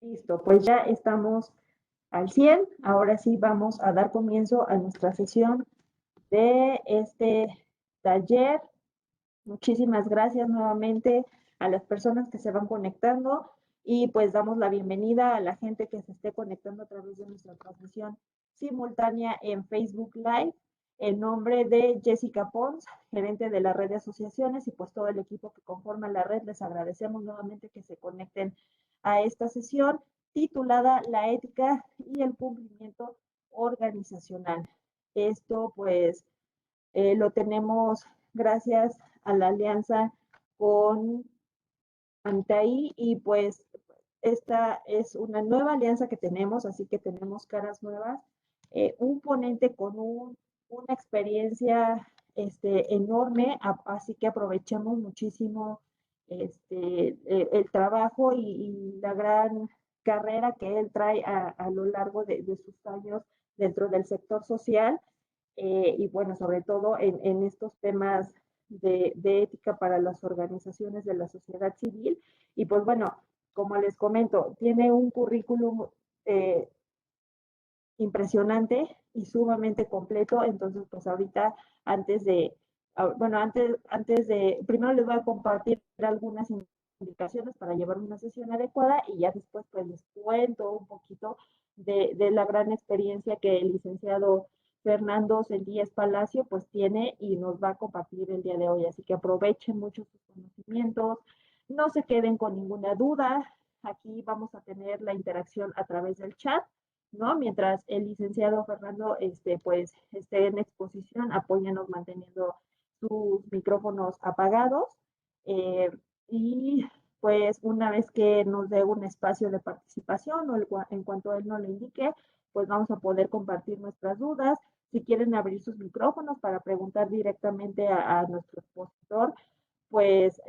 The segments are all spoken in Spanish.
Listo, pues ya estamos al 100. Ahora sí vamos a dar comienzo a nuestra sesión de este taller. Muchísimas gracias nuevamente a las personas que se van conectando y pues damos la bienvenida a la gente que se esté conectando a través de nuestra transmisión simultánea en Facebook Live. En nombre de Jessica Pons, gerente de la red de asociaciones y pues todo el equipo que conforma la red, les agradecemos nuevamente que se conecten a esta sesión titulada La ética y el cumplimiento organizacional. Esto pues lo tenemos gracias a la alianza con Antaí y pues esta es una nueva alianza que tenemos, así que tenemos caras nuevas, un ponente con una experiencia enorme, así que aprovechemos muchísimo el trabajo y la gran carrera que él trae a lo largo de sus años dentro del sector social y bueno, sobre todo en estos temas de ética para las organizaciones de la sociedad civil. Y pues bueno, como les comento, tiene un currículum eh, impresionante y sumamente completo. Entonces, pues ahorita, antes de, primero les voy a compartir algunas indicaciones para llevar una sesión adecuada y ya después pues les cuento un poquito de la gran experiencia que el licenciado Fernando Sendíez Palacio pues tiene y nos va a compartir el día de hoy. Así que aprovechen mucho sus conocimientos, no se queden con ninguna duda. Aquí vamos a tener la interacción a través del chat, ¿no? Mientras el licenciado Fernando pues, esté en exposición, apóyanos manteniendo sus micrófonos apagados. eh, y pues una vez que nos dé un espacio de participación o en cuanto él nos lo indique, pues vamos a poder compartir nuestras dudas. Si quieren abrir sus micrófonos para preguntar directamente a nuestro expositor, pues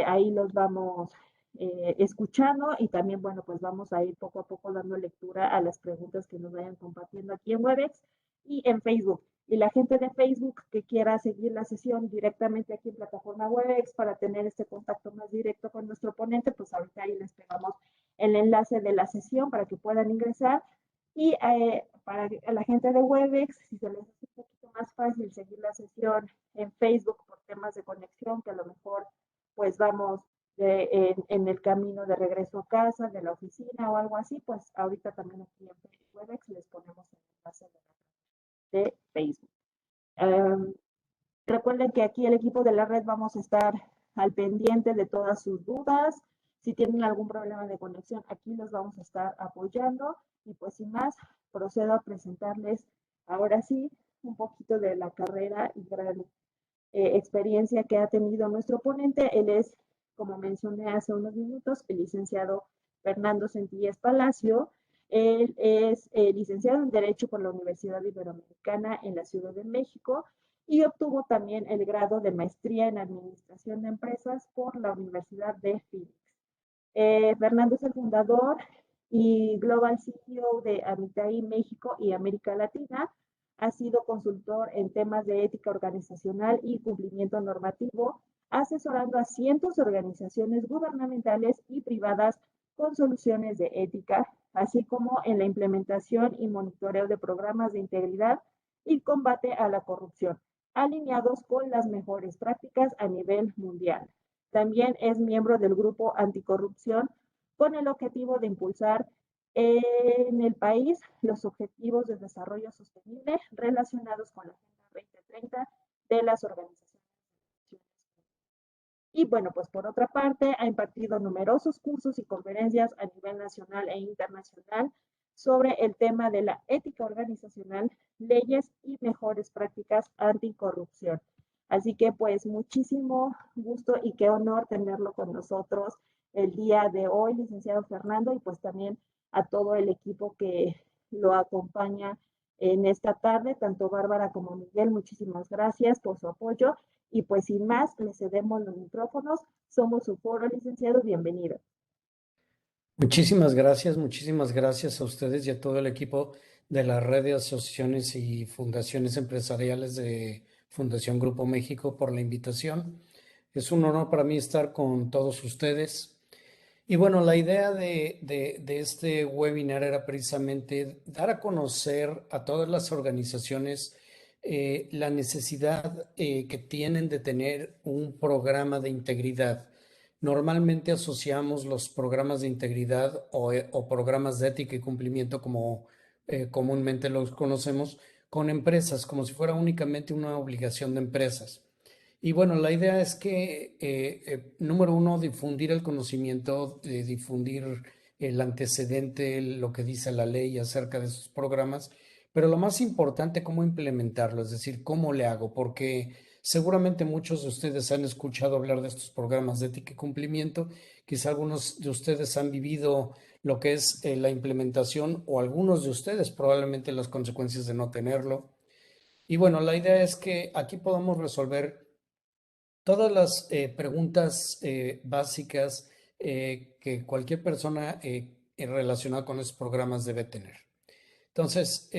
ahí los vamos escuchando y también, bueno, pues vamos a ir poco a poco dando lectura a las preguntas que nos vayan compartiendo aquí en Webex y en Facebook. Y la gente de Facebook que quiera seguir la sesión directamente aquí en plataforma Webex para tener este contacto más directo con nuestro ponente, pues ahorita ahí les pegamos el enlace de la sesión para que puedan ingresar. Y para la gente de Webex, si se les hace un poquito más fácil seguir la sesión en Facebook por temas de conexión, que a lo mejor pues vamos en el camino de regreso a casa, de la oficina o algo así, pues ahorita también aquí en Webex les ponemos el enlace de Facebook. Um, Recuerden que aquí el equipo de la red vamos a estar al pendiente de todas sus dudas. Si tienen algún problema de conexión, aquí los vamos a estar apoyando. Y pues sin más, procedo a presentarles ahora sí un poquito de la carrera y gran experiencia que ha tenido nuestro ponente. Él es, como mencioné hace unos minutos, el licenciado Fernando Sentíes Palacio. Él es licenciado en Derecho por la Universidad Iberoamericana en la Ciudad de México y obtuvo también el grado de maestría en Administración de Empresas por la Universidad de Phoenix. Fernando es el fundador y Global CEO de Amitaí México y América Latina. Ha sido consultor en temas de ética organizacional y cumplimiento normativo, asesorando a cientos de organizaciones gubernamentales y privadas con soluciones de ética, así como en la implementación y monitoreo de programas de integridad y combate a la corrupción, alineados con las mejores prácticas a nivel mundial. También es miembro del Grupo Anticorrupción con el objetivo de impulsar en el país los objetivos de desarrollo sostenible relacionados con la Agenda 2030 de las organizaciones. Y bueno, pues por otra parte, ha impartido numerosos cursos y conferencias a nivel nacional e internacional sobre el tema de la ética organizacional, leyes y mejores prácticas anticorrupción. Así que pues muchísimo gusto y qué honor tenerlo con nosotros el día de hoy, licenciado Fernando, y pues también a todo el equipo que lo acompaña en esta tarde, tanto Bárbara como Miguel, muchísimas gracias por su apoyo. Y pues sin más, le cedemos los micrófonos. Somos su foro, licenciado, bienvenido. Muchísimas gracias a ustedes y a todo el equipo de la red de asociaciones y fundaciones empresariales de Fundación Grupo México por la invitación. Es un honor para mí estar con todos ustedes Y bueno, la idea de este webinar era precisamente dar a conocer a todas las organizaciones la necesidad que tienen de tener un programa de integridad. Normalmente asociamos los programas de integridad o programas de ética y cumplimiento, como comúnmente los conocemos, con empresas, como si fuera únicamente una obligación de empresas. Y bueno, la idea es que, número uno, difundir el conocimiento, difundir el antecedente, lo que dice la ley acerca de esos programas, pero lo más importante, cómo implementarlo, es decir, cómo le hago, porque seguramente muchos de ustedes han escuchado hablar de estos programas de ética y cumplimiento, quizá algunos de ustedes han vivido lo que es la implementación o algunos de ustedes probablemente las consecuencias de no tenerlo. Y bueno, la idea es que aquí podamos resolver todas las preguntas básicas que cualquier persona relacionada con esos programas debe tener. Entonces,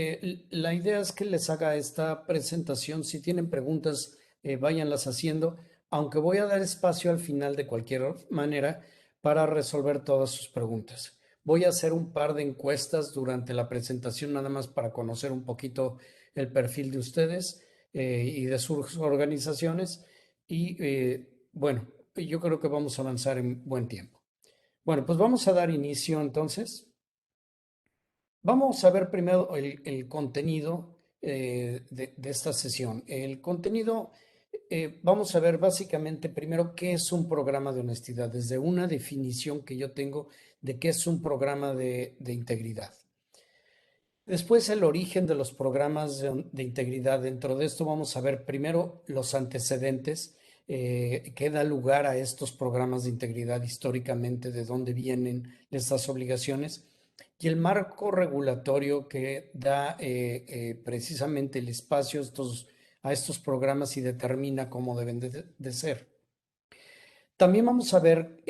la idea es que les haga esta presentación. Si tienen preguntas, váyanlas haciendo, aunque voy a dar espacio al final de cualquier manera para resolver todas sus preguntas. Voy a hacer un par de encuestas durante la presentación, nada más para conocer un poquito el perfil de ustedes y de sus organizaciones. Y bueno, yo creo que vamos a avanzar en buen tiempo. Bueno, pues vamos a dar inicio entonces. Vamos a ver primero el contenido de esta sesión. El contenido, vamos a ver básicamente primero qué es un programa de honestidad, desde una definición que yo tengo de qué es un programa de integridad. Después el origen de los programas de integridad. Dentro de esto vamos a ver primero los antecedentes que da lugar a estos programas de integridad históricamente, de dónde vienen estas obligaciones y el marco regulatorio que da precisamente el espacio a estos programas y determina cómo deben de ser. También vamos a ver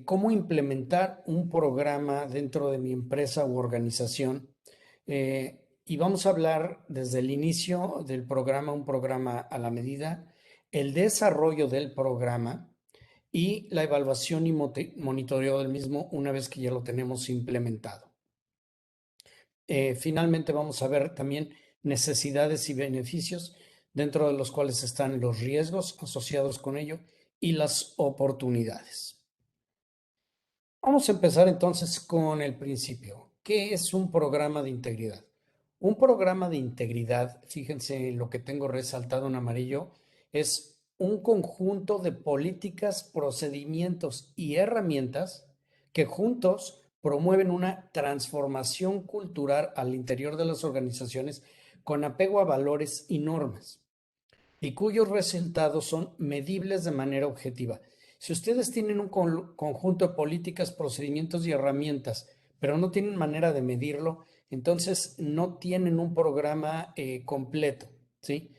cómo implementar un programa dentro de mi empresa u organización. Y vamos a hablar desde el inicio del programa, un programa a la medida, el desarrollo del programa y la evaluación y monitoreo del mismo una vez que ya lo tenemos implementado. Finalmente vamos a ver también necesidades y beneficios, dentro de los cuales están los riesgos asociados con ello y las oportunidades. Vamos a empezar entonces con el principio. ¿Qué es un programa de integridad? Un programa de integridad, fíjense en lo que tengo resaltado en amarillo, es un conjunto de políticas, procedimientos y herramientas que juntos promueven una transformación cultural al interior de las organizaciones con apego a valores y normas y cuyos resultados son medibles de manera objetiva. Si ustedes tienen un conjunto de políticas, procedimientos y herramientas, pero no tienen manera de medirlo, entonces no tienen un programa completo, ¿sí?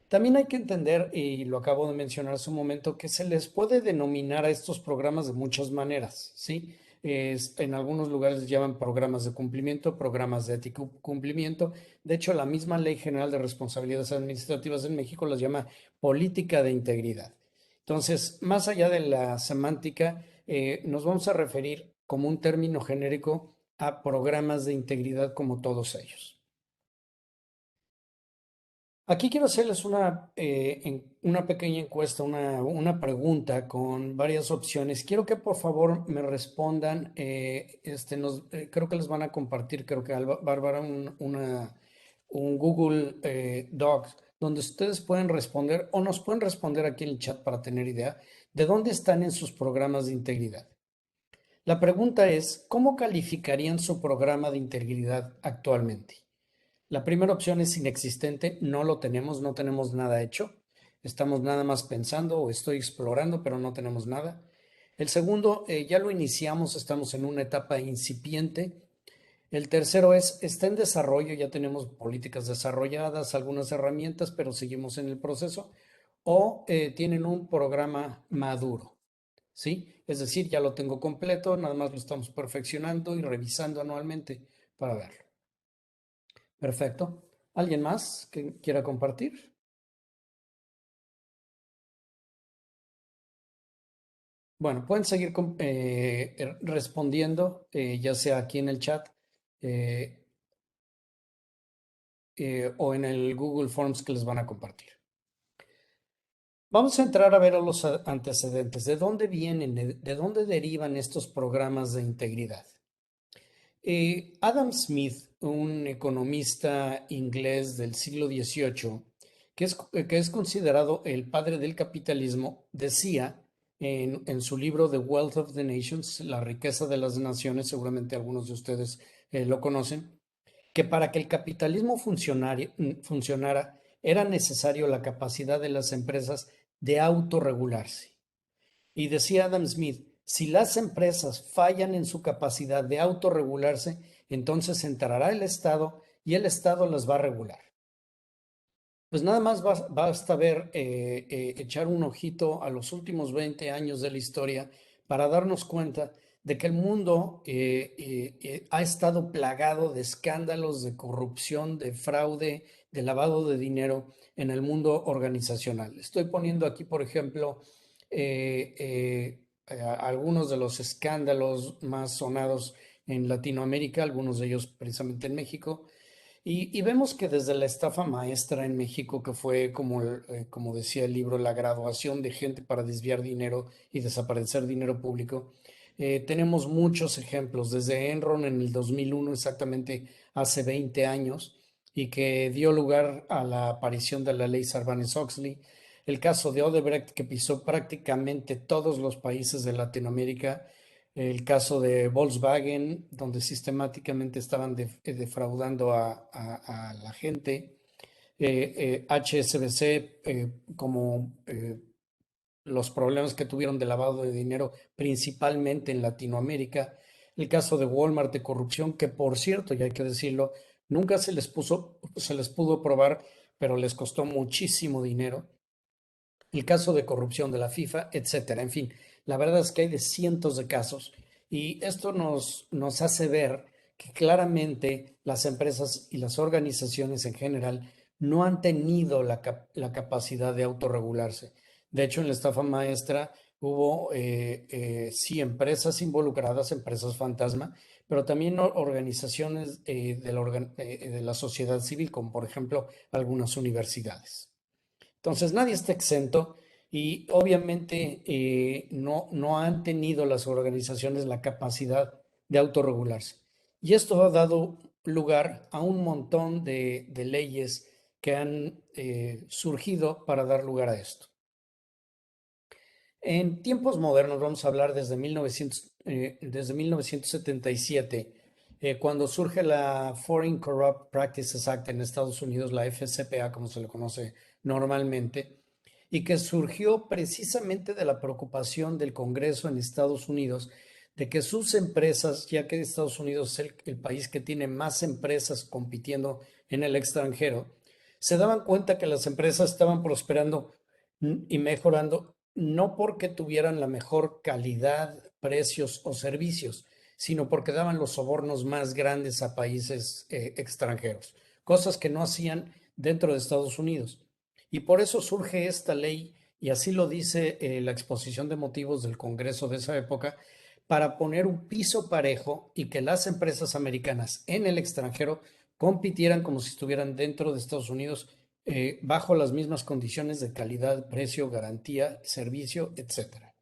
También hay que entender, y lo acabo de mencionar hace un momento, que se les puede denominar a estos programas de muchas maneras, ¿sí? En algunos lugares les llaman programas de cumplimiento, programas de ética y cumplimiento. De hecho, la misma Ley General de Responsabilidades Administrativas en México las llama política de integridad. Entonces, más allá de la semántica, nos vamos a referir como un término genérico a programas de integridad como todos ellos. Aquí quiero hacerles una pequeña encuesta, una pregunta con varias opciones. Quiero que por favor me respondan. Creo que les van a compartir, creo que a Bárbara, un Google Docs, donde ustedes pueden responder o nos pueden responder aquí en el chat para tener idea de dónde están en sus programas de integridad. La pregunta es, ¿cómo calificarían su programa de integridad actualmente? La primera opción es inexistente, no lo tenemos, no tenemos nada hecho. Estamos nada más pensando o estoy explorando, pero no tenemos nada. El segundo, ya lo iniciamos, estamos en una etapa incipiente. El tercero está en desarrollo, ya tenemos políticas desarrolladas, algunas herramientas, pero seguimos en el proceso. O tienen un programa maduro, ¿sí? Es decir, ya lo tengo completo, nada más lo estamos perfeccionando y revisando anualmente para verlo. Perfecto. ¿Alguien más que quiera compartir? Bueno, pueden seguir respondiendo, ya sea aquí en el chat eh, o en el Google Forms que les van a compartir. Vamos a entrar a ver a los antecedentes. ¿De dónde vienen? ¿De dónde derivan estos programas de integridad? Adam Smith, un economista inglés del siglo XVIII, que es considerado el padre del capitalismo, decía en su libro The Wealth of the Nations, La riqueza de las naciones, seguramente algunos de ustedes lo conocen, que para que el capitalismo funcionara era necesario la capacidad de las empresas de autorregularse. Y decía Adam Smith, si las empresas fallan en su capacidad de autorregularse, entonces entrará el Estado y el Estado las va a regular. Pues nada más basta ver, echar un ojito a los últimos 20 años de la historia para darnos cuenta de que el mundo ha estado plagado de escándalos, de corrupción, de fraude, de lavado de dinero en el mundo organizacional. Estoy poniendo aquí, por ejemplo, algunos de los escándalos más sonados en Latinoamérica, algunos de ellos precisamente en México. Y vemos que desde la estafa maestra en México, que fue como, como decía el libro, la graduación de gente para desviar dinero y desaparecer dinero público, tenemos muchos ejemplos, desde Enron en el 2001, exactamente hace 20 años, y que dio lugar a la aparición de la ley Sarbanes-Oxley, el caso de Odebrecht, que pisó prácticamente todos los países de Latinoamérica, el caso de Volkswagen, donde sistemáticamente estaban defraudando a la gente, HSBC, como los problemas que tuvieron de lavado de dinero, principalmente en Latinoamérica, el caso de Walmart de corrupción, que por cierto, y hay que decirlo, nunca se les pudo probar, pero les costó muchísimo dinero, el caso de corrupción de la FIFA, etcétera. En fin, la verdad es que hay de cientos de casos y esto nos hace ver que claramente las empresas y las organizaciones en general no han tenido la capacidad de autorregularse. De hecho, en la estafa maestra hubo, sí, empresas involucradas, empresas fantasma, pero también organizaciones de la sociedad civil, como por ejemplo algunas universidades. Entonces, nadie está exento y obviamente no han tenido las organizaciones la capacidad de autorregularse. Y esto ha dado lugar a un montón de leyes que han surgido para dar lugar a esto. En tiempos modernos, vamos a hablar desde 1977, cuando surge la Foreign Corrupt Practices Act en Estados Unidos, la FCPA, como se le conoce normalmente, y que surgió precisamente de la preocupación del Congreso en Estados Unidos de que sus empresas, ya que Estados Unidos es el país que tiene más empresas compitiendo en el extranjero, se daban cuenta que las empresas estaban prosperando y mejorando no porque tuvieran la mejor calidad, precios o servicios, sino porque daban los sobornos más grandes a países extranjeros, cosas que no hacían dentro de Estados Unidos. Y por eso surge esta ley, y así lo dice la exposición de motivos del Congreso de esa época, para poner un piso parejo y que las empresas americanas en el extranjero compitieran como si estuvieran dentro de Estados Unidos bajo las mismas condiciones de calidad, precio, garantía, servicio, etcétera.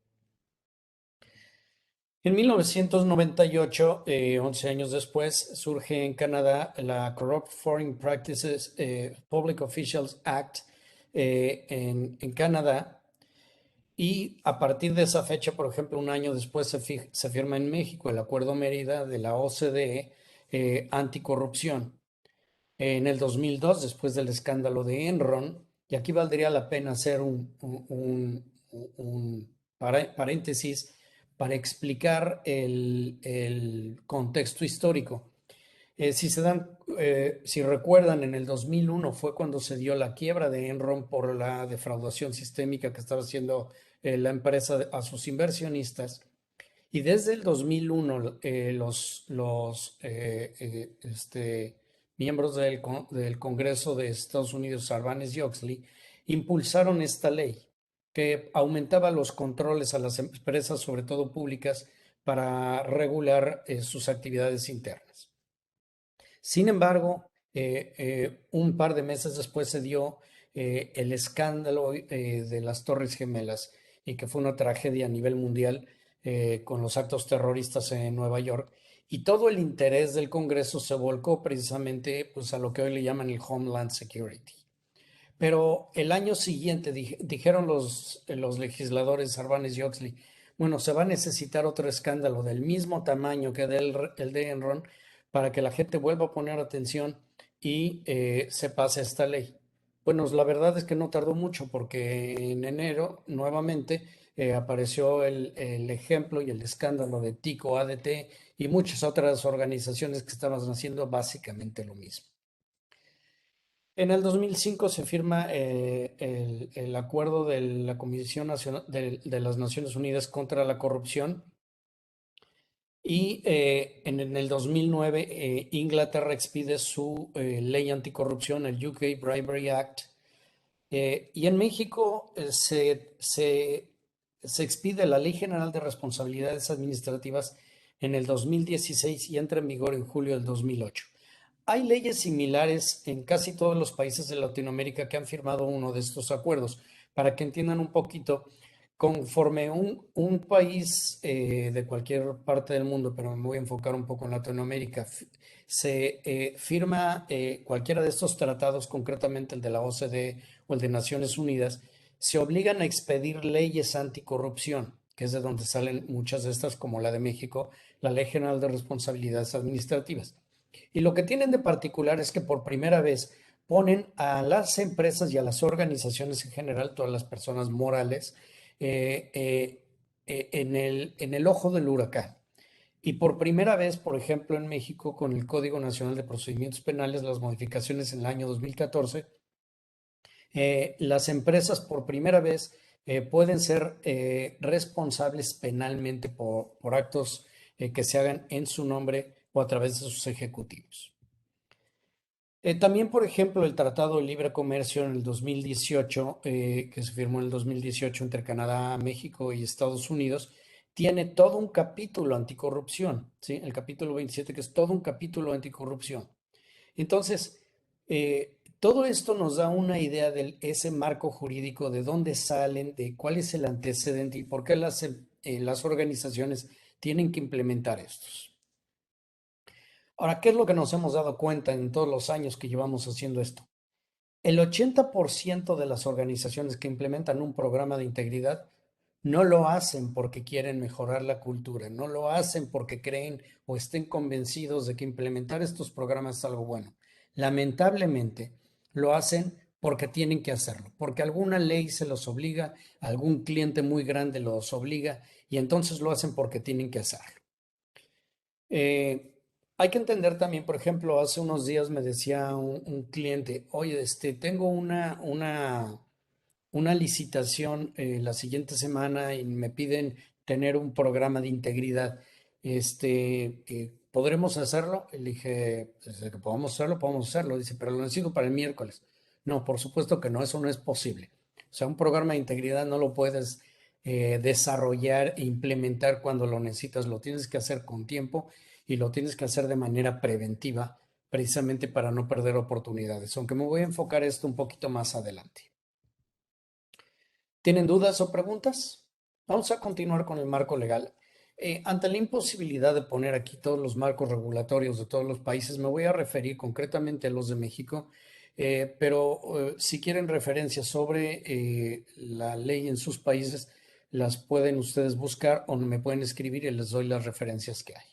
En 1998, 11 años después, surge en Canadá la Corrupt Foreign Practices Public Officials Act en Canadá, y a partir de esa fecha, por ejemplo, un año después se firma en México el Acuerdo Mérida de la OCDE anticorrupción. En el 2002, después del escándalo de Enron, y aquí valdría la pena hacer un paréntesis para explicar el contexto histórico. Si recuerdan, en el 2001 fue cuando se dio la quiebra de Enron por la defraudación sistémica que estaba haciendo la empresa a sus inversionistas. Y desde el 2001, miembros del Congreso de Estados Unidos, Sarbanes y Oxley, impulsaron esta ley. que aumentaba los controles a las empresas, sobre todo públicas, para regular sus actividades internas. Sin embargo, un par de meses después se dio el escándalo de las Torres Gemelas y que fue una tragedia a nivel mundial con los actos terroristas en Nueva York. Y todo el interés del Congreso se volcó precisamente pues, a lo que hoy le llaman el Homeland Security. Pero el año siguiente dijeron los legisladores Sarbanes y Oxley, bueno, se va a necesitar otro escándalo del mismo tamaño que el de Enron para que la gente vuelva a poner atención y se pase esta ley. Bueno, la verdad es que no tardó mucho porque en enero nuevamente apareció el ejemplo y el escándalo de Tico, ADT y muchas otras organizaciones que estaban haciendo básicamente lo mismo. En el 2005 se firma el acuerdo de la Comisión Nacional de las Naciones Unidas contra la Corrupción y en el 2009 Inglaterra expide su ley anticorrupción, el UK Bribery Act, y en México se expide la Ley General de Responsabilidades Administrativas en el 2016 y entra en vigor en julio del 2008. Hay leyes similares en casi todos los países de Latinoamérica que han firmado uno de estos acuerdos. Para que entiendan un poquito, conforme un país de cualquier parte del mundo, pero me voy a enfocar un poco en Latinoamérica, se firma cualquiera de estos tratados, concretamente el de la OCDE o el de Naciones Unidas, se obligan a expedir leyes anticorrupción, que es de donde salen muchas de estas, como la de México, la Ley General de Responsabilidades Administrativas. Y lo que tienen de particular es que por primera vez ponen a las empresas y a las organizaciones en general, todas las personas morales, eh, eh, en el ojo del huracán. Y por primera vez, por ejemplo, en México, con el Código Nacional de Procedimientos Penales, las modificaciones en el año 2014, las empresas por primera vez pueden ser responsables penalmente por actos que se hagan en su nombre o a través de sus ejecutivos. También, por ejemplo, el Tratado de Libre Comercio en el 2018, que se firmó en el 2018 entre Canadá, México y Estados Unidos, tiene todo un capítulo anticorrupción, ¿sí? El capítulo 27, que es todo un capítulo anticorrupción. Entonces, todo esto nos da una idea de ese marco jurídico, de dónde salen, de cuál es el antecedente y por qué las organizaciones tienen que implementar estos. Ahora, ¿qué es lo que nos hemos dado cuenta en todos los años que llevamos haciendo esto? El 80% de las organizaciones que implementan un programa de integridad no lo hacen porque quieren mejorar la cultura, no lo hacen porque creen o estén convencidos de que implementar estos programas es algo bueno. Lamentablemente, lo hacen porque tienen que hacerlo, porque alguna ley se los obliga, algún cliente muy grande los obliga y entonces lo hacen porque tienen que hacerlo. Hay que entender también, por ejemplo, hace unos días me decía un cliente, oye, tengo una licitación la siguiente semana y me piden tener un programa de integridad. ¿Podremos hacerlo? Le dije, desde que podemos hacerlo. Dice, pero lo necesito para el miércoles. No, por supuesto que no, eso no es posible. O sea, un programa de integridad no lo puedes desarrollar e implementar cuando lo necesitas, lo tienes que hacer con tiempo y lo tienes que hacer de manera preventiva, precisamente para no perder oportunidades, aunque me voy a enfocar esto un poquito más adelante. ¿Tienen dudas o preguntas? Vamos a continuar con el marco legal. Ante la imposibilidad de poner aquí todos los marcos regulatorios de todos los países, me voy a referir concretamente a los de México, pero si quieren referencias sobre la ley en sus países, las pueden ustedes buscar o me pueden escribir y les doy las referencias que hay.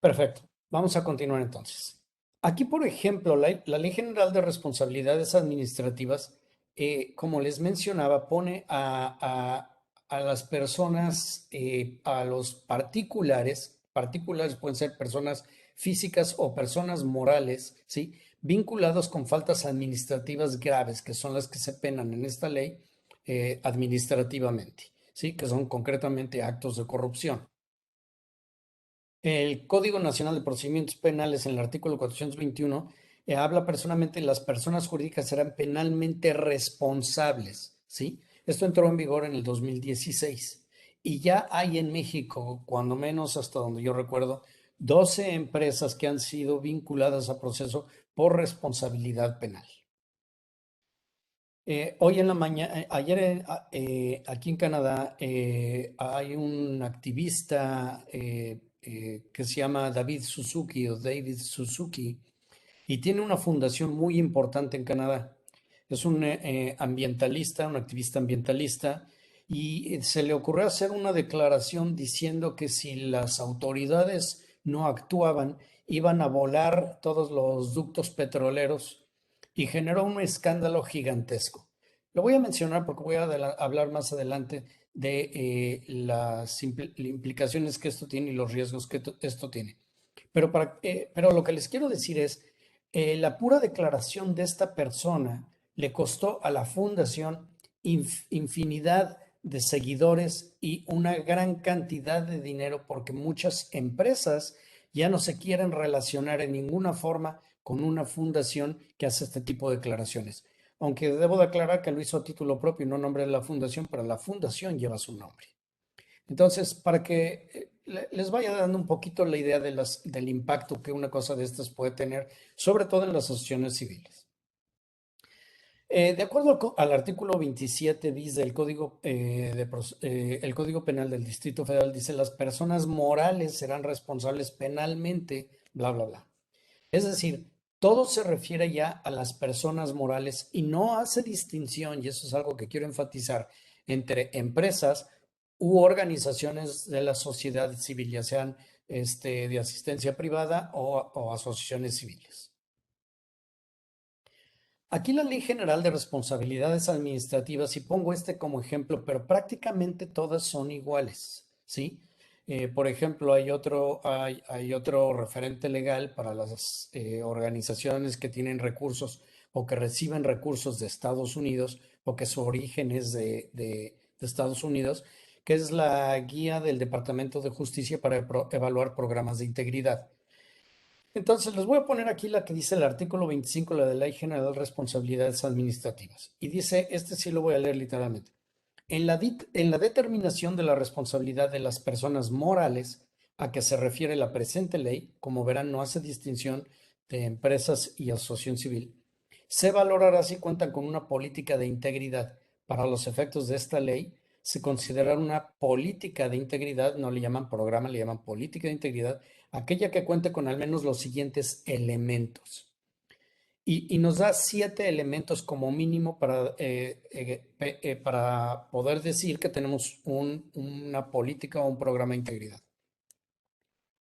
Perfecto. Vamos a continuar entonces. Aquí, por ejemplo, la Ley General de Responsabilidades Administrativas, como les mencionaba, pone a las personas, a los particulares pueden ser personas físicas o personas morales, ¿sí? Vinculados con faltas administrativas graves, que son las que se penan en esta ley administrativamente, ¿sí? Que son concretamente actos de corrupción. El Código Nacional de Procedimientos Penales, en el artículo 421, habla personalmente, las personas jurídicas serán penalmente responsables, ¿sí? Esto entró en vigor en el 2016 y ya hay en México, cuando menos hasta donde yo recuerdo, 12 empresas que han sido vinculadas a proceso por responsabilidad penal. Hoy en la mañana, ayer aquí en Canadá hay un activista que se llama David Suzuki o David Suzuki y tiene una fundación muy importante en Canadá. Es un ambientalista, un activista ambientalista, y se le ocurrió hacer una declaración diciendo que si las autoridades no actuaban, iban a volar todos los ductos petroleros y generó un escándalo gigantesco. Lo voy a mencionar porque voy a hablar más adelante de las implicaciones que esto tiene y los riesgos que esto tiene. Pero lo que les quiero decir es, la pura declaración de esta persona le costó a la fundación infinidad de seguidores y una gran cantidad de dinero porque muchas empresas ya no se quieren relacionar en ninguna forma con una fundación que hace este tipo de declaraciones. Aunque debo de aclarar que lo hizo a título propio y no nombre de la fundación, pero la fundación lleva su nombre. Entonces, para que les vaya dando un poquito la idea del impacto que una cosa de estas puede tener, sobre todo en las asociaciones civiles. De acuerdo al artículo 27 bis del Código, el Código Penal del Distrito Federal, dice las personas morales serán responsables penalmente, bla, bla, bla. Es decir, todo se refiere ya a las personas morales y no hace distinción, y eso es algo que quiero enfatizar, entre empresas u organizaciones de la sociedad civil, ya sean de asistencia privada o asociaciones civiles. Aquí la Ley General de Responsabilidades Administrativas, y pongo este como ejemplo, pero prácticamente todas son iguales, ¿sí? Por ejemplo, hay otro referente legal para las organizaciones que tienen recursos o que reciben recursos de Estados Unidos o que su origen es de Estados Unidos, que es la guía del Departamento de Justicia para evaluar programas de integridad. Entonces, les voy a poner aquí la que dice el artículo 25 de la Ley General de Responsabilidades Administrativas. Y dice, este sí lo voy a leer literalmente. En la determinación de la responsabilidad de las personas morales a que se refiere la presente ley, como verán, no hace distinción de empresas y asociación civil, se valorará si cuentan con una política de integridad. Para los efectos de esta ley, se considera una política de integridad, no le llaman programa, le llaman política de integridad, aquella que cuente con al menos los siguientes elementos. Y nos da 7 elementos como mínimo para poder decir que tenemos una política o un programa de integridad.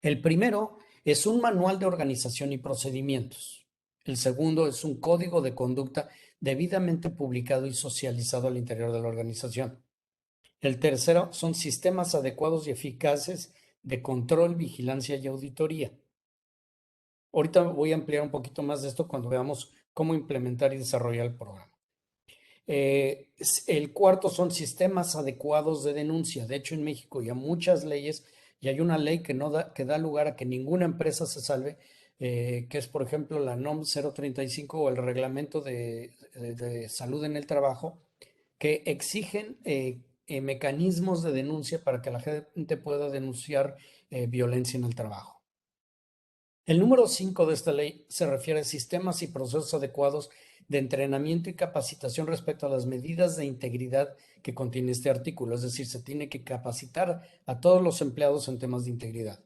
El primero es un manual de organización y procedimientos. El segundo es un código de conducta debidamente publicado y socializado al interior de la organización. El tercero son sistemas adecuados y eficaces de control, vigilancia y auditoría. Ahorita voy a ampliar un poquito más de esto cuando veamos cómo implementar y desarrollar el programa. El cuarto son sistemas adecuados de denuncia. De hecho, en México ya muchas leyes y hay una ley que da lugar a que ninguna empresa se salve, que es, por ejemplo, la NOM 035 o el Reglamento de Salud en el Trabajo, que exigen mecanismos de denuncia para que la gente pueda denunciar violencia en el trabajo. El número 5 de esta ley se refiere a sistemas y procesos adecuados de entrenamiento y capacitación respecto a las medidas de integridad que contiene este artículo. Es decir, se tiene que capacitar a todos los empleados en temas de integridad.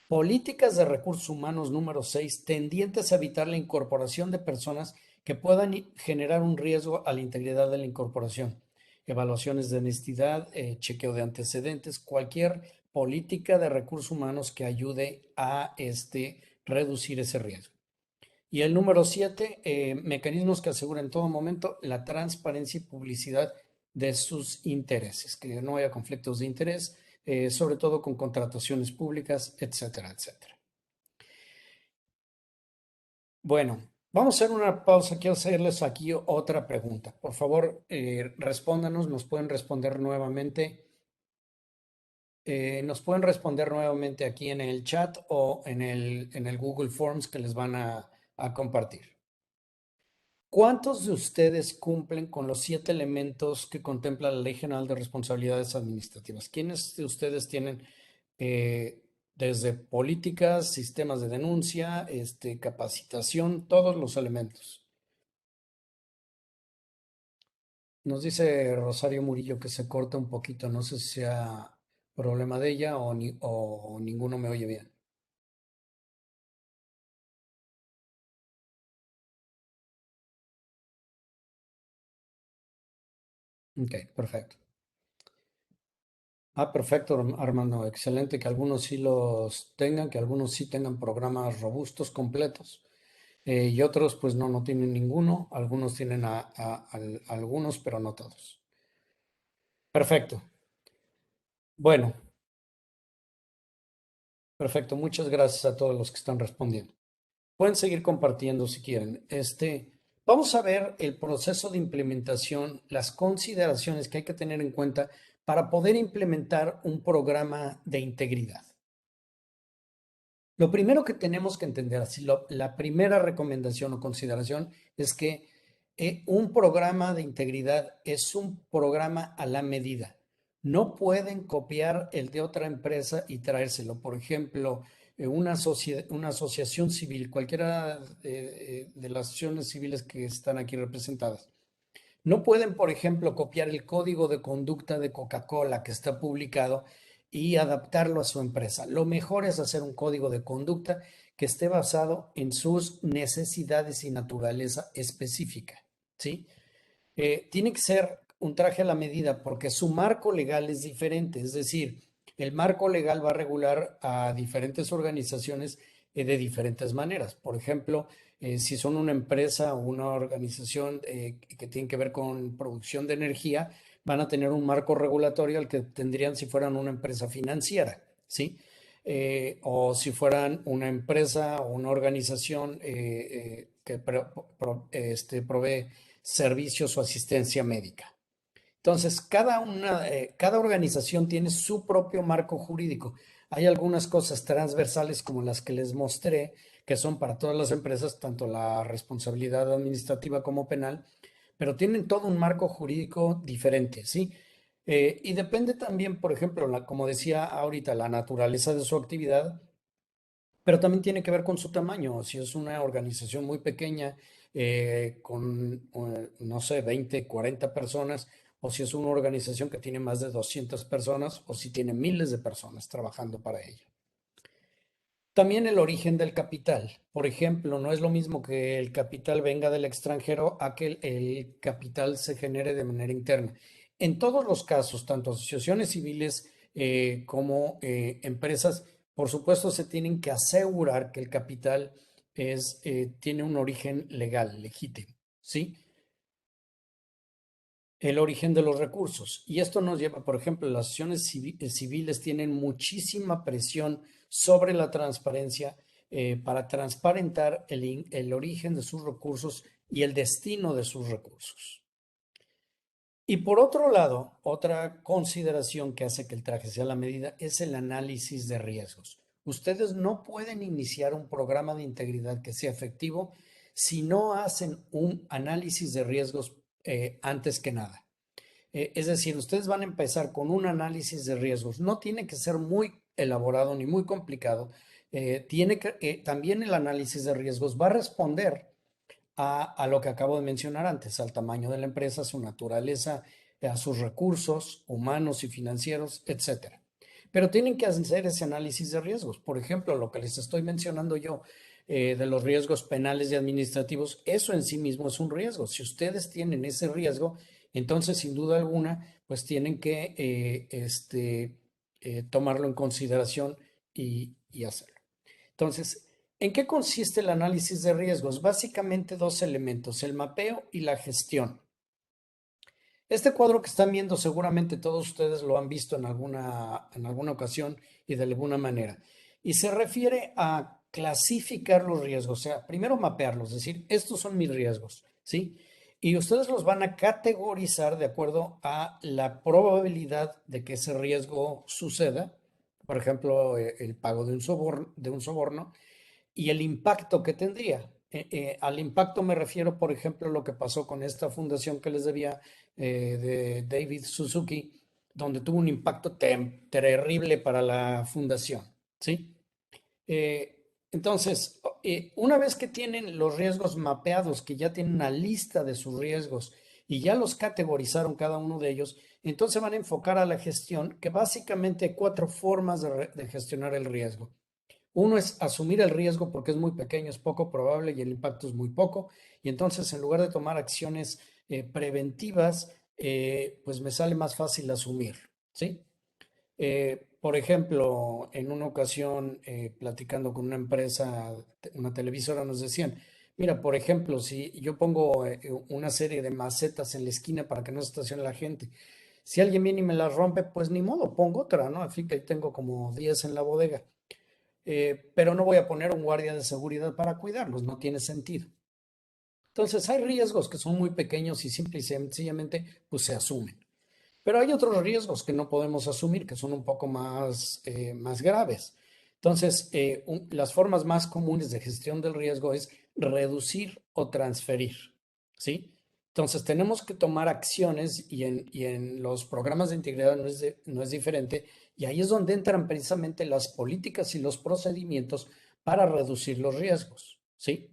Políticas de recursos humanos número 6, tendientes a evitar la incorporación de personas que puedan generar un riesgo a la integridad de la incorporación. Evaluaciones de honestidad, chequeo de antecedentes, cualquier política de recursos humanos que ayude a reducir ese riesgo. Y el número 7, mecanismos que aseguren en todo momento la transparencia y publicidad de sus intereses, que no haya conflictos de interés, sobre todo con contrataciones públicas, etcétera, etcétera. Bueno, vamos a hacer una pausa. Quiero hacerles aquí otra pregunta. Por favor, respóndanos, nos pueden responder nuevamente. Nos pueden responder nuevamente aquí en el chat o en el Google Forms que les van a compartir. ¿Cuántos de ustedes cumplen con los 7 elementos que contempla la Ley General de Responsabilidades Administrativas? ¿Quiénes de ustedes tienen desde políticas, sistemas de denuncia, capacitación, todos los elementos? Nos dice Rosario Murillo que se corta un poquito, no sé si sea problema de ella o ninguno me oye bien. Ok, perfecto. Ah, perfecto, Armando. Excelente que algunos sí los tengan, que algunos sí tengan programas robustos, completos, y otros pues no tienen ninguno. Algunos tienen algunos, pero no todos. Perfecto. Bueno, perfecto. Muchas gracias a todos los que están respondiendo. Pueden seguir compartiendo si quieren. Vamos a ver el proceso de implementación, las consideraciones que hay que tener en cuenta para poder implementar un programa de integridad. Lo primero que tenemos que entender, la primera recomendación o consideración es que un programa de integridad es un programa a la medida. No pueden copiar el de otra empresa y traérselo. Por ejemplo, una asociación civil, cualquiera de las asociaciones civiles que están aquí representadas, no pueden, por ejemplo, copiar el código de conducta de Coca-Cola que está publicado y adaptarlo a su empresa. Lo mejor es hacer un código de conducta que esté basado en sus necesidades y naturaleza específica, ¿sí? Tiene que ser un traje a la medida porque su marco legal es diferente, es decir, el marco legal va a regular a diferentes organizaciones de diferentes maneras. Por ejemplo, si son una empresa o una organización que tiene que ver con producción de energía, van a tener un marco regulatorio al que tendrían si fueran una empresa financiera, ¿sí? O si fueran una empresa o una organización que provee servicios o asistencia médica. Entonces, cada organización tiene su propio marco jurídico. Hay algunas cosas transversales como las que les mostré, que son para todas las empresas, tanto la responsabilidad administrativa como penal, pero tienen todo un marco jurídico diferente, ¿sí? Y depende también, por ejemplo, como decía ahorita, la naturaleza de su actividad, pero también tiene que ver con su tamaño. Si es una organización muy pequeña, con, no sé, 20, 40 personas, o si es una organización que tiene más de 200 personas, o si tiene miles de personas trabajando para ella. También el origen del capital. Por ejemplo, no es lo mismo que el capital venga del extranjero a que el capital se genere de manera interna. En todos los casos, tanto asociaciones civiles como empresas, por supuesto, se tienen que asegurar que el capital tiene un origen legal, legítimo, ¿sí? El origen de los recursos. Y esto nos lleva, por ejemplo, las acciones civiles tienen muchísima presión sobre la transparencia para transparentar el origen de sus recursos y el destino de sus recursos. Y por otro lado, otra consideración que hace que el traje sea la medida es el análisis de riesgos. Ustedes no pueden iniciar un programa de integridad que sea efectivo si no hacen un análisis de riesgos antes que nada. Es decir, ustedes van a empezar con un análisis de riesgos. No tiene que ser muy elaborado ni muy complicado. También el análisis de riesgos va a responder a lo que acabo de mencionar antes, al tamaño de la empresa, su naturaleza, a sus recursos humanos y financieros, etcétera. Pero tienen que hacer ese análisis de riesgos. Por ejemplo, lo que les estoy mencionando yo de los riesgos penales y administrativos, eso en sí mismo es un riesgo. Si ustedes tienen ese riesgo, entonces sin duda alguna, pues tienen que tomarlo en consideración y hacerlo. Entonces, ¿en qué consiste el análisis de riesgos? Básicamente dos elementos, el mapeo y la gestión. Este cuadro que están viendo seguramente todos ustedes lo han visto en alguna ocasión y de alguna manera. Y se refiere a clasificar los riesgos, o sea, primero mapearlos, es decir, estos son mis riesgos, ¿sí? Y ustedes los van a categorizar de acuerdo a la probabilidad de que ese riesgo suceda. Por ejemplo, el pago de un soborno y el impacto que tendría. Al impacto me refiero, por ejemplo, a lo que pasó con esta fundación que les debía de David Suzuki, donde tuvo un impacto terrible para la fundación, ¿sí? Entonces, una vez que tienen los riesgos mapeados, que ya tienen una lista de sus riesgos y ya los categorizaron cada uno de ellos, entonces van a enfocar a la gestión, que básicamente hay cuatro formas de gestionar el riesgo. Uno es asumir el riesgo porque es muy pequeño, es poco probable y el impacto es muy poco. Y entonces, en lugar de tomar acciones preventivas, pues me sale más fácil asumir, ¿sí? Por ejemplo, en una ocasión, platicando con una empresa, una televisora, nos decían, mira, por ejemplo, si yo pongo una serie de macetas en la esquina para que no se estacione la gente, si alguien viene y me las rompe, pues ni modo, pongo otra, ¿no? Así que ahí tengo como 10 en la bodega. Pero no voy a poner un guardia de seguridad para cuidarlos, no tiene sentido. Entonces, hay riesgos que son muy pequeños y simple y sencillamente pues se asumen. Pero hay otros riesgos que no podemos asumir, que son un poco más graves. Entonces, las formas más comunes de gestión del riesgo es reducir o transferir, ¿sí? Entonces, tenemos que tomar acciones y en los programas de integridad no es diferente. Y ahí es donde entran precisamente las políticas y los procedimientos para reducir los riesgos, ¿sí?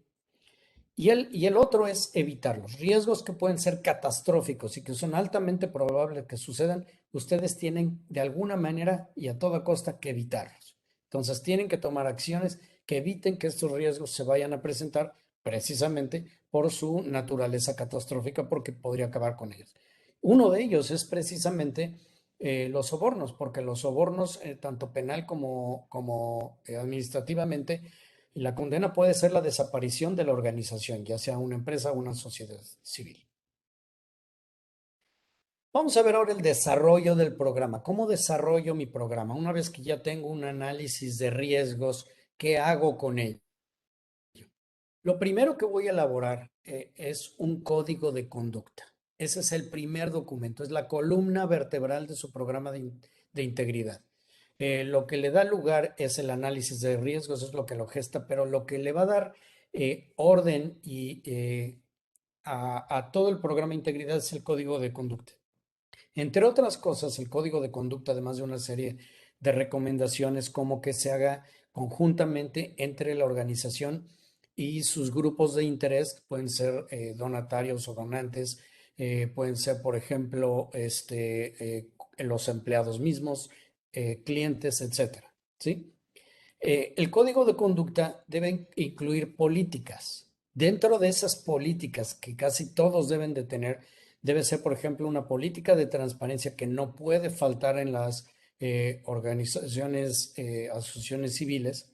Y el otro es evitar los riesgos que pueden ser catastróficos y que son altamente probables que sucedan. Ustedes tienen de alguna manera y a toda costa que evitarlos. Entonces tienen que tomar acciones que eviten que estos riesgos se vayan a presentar precisamente por su naturaleza catastrófica, porque podría acabar con ellos. Uno de ellos es precisamente los sobornos, porque los sobornos, tanto penal como administrativamente, y la condena puede ser la desaparición de la organización, ya sea una empresa o una sociedad civil. Vamos a ver ahora el desarrollo del programa. ¿Cómo desarrollo mi programa? Una vez que ya tengo un análisis de riesgos, ¿qué hago con ello? Lo primero que voy a elaborar es un código de conducta. Ese es el primer documento, es la columna vertebral de su programa de integridad. Lo que le da lugar es el análisis de riesgos, es lo que lo gesta, pero lo que le va a dar orden a todo el programa de integridad es el código de conducta. Entre otras cosas, el código de conducta, además de una serie de recomendaciones, como que se haga conjuntamente entre la organización y sus grupos de interés, pueden ser donatarios o donantes, pueden ser, por ejemplo, los empleados mismos, clientes, etcétera, ¿sí? El código de conducta debe incluir políticas. Dentro de esas políticas que casi todos deben de tener, debe ser, por ejemplo, una política de transparencia que no puede faltar en las organizaciones, asociaciones civiles,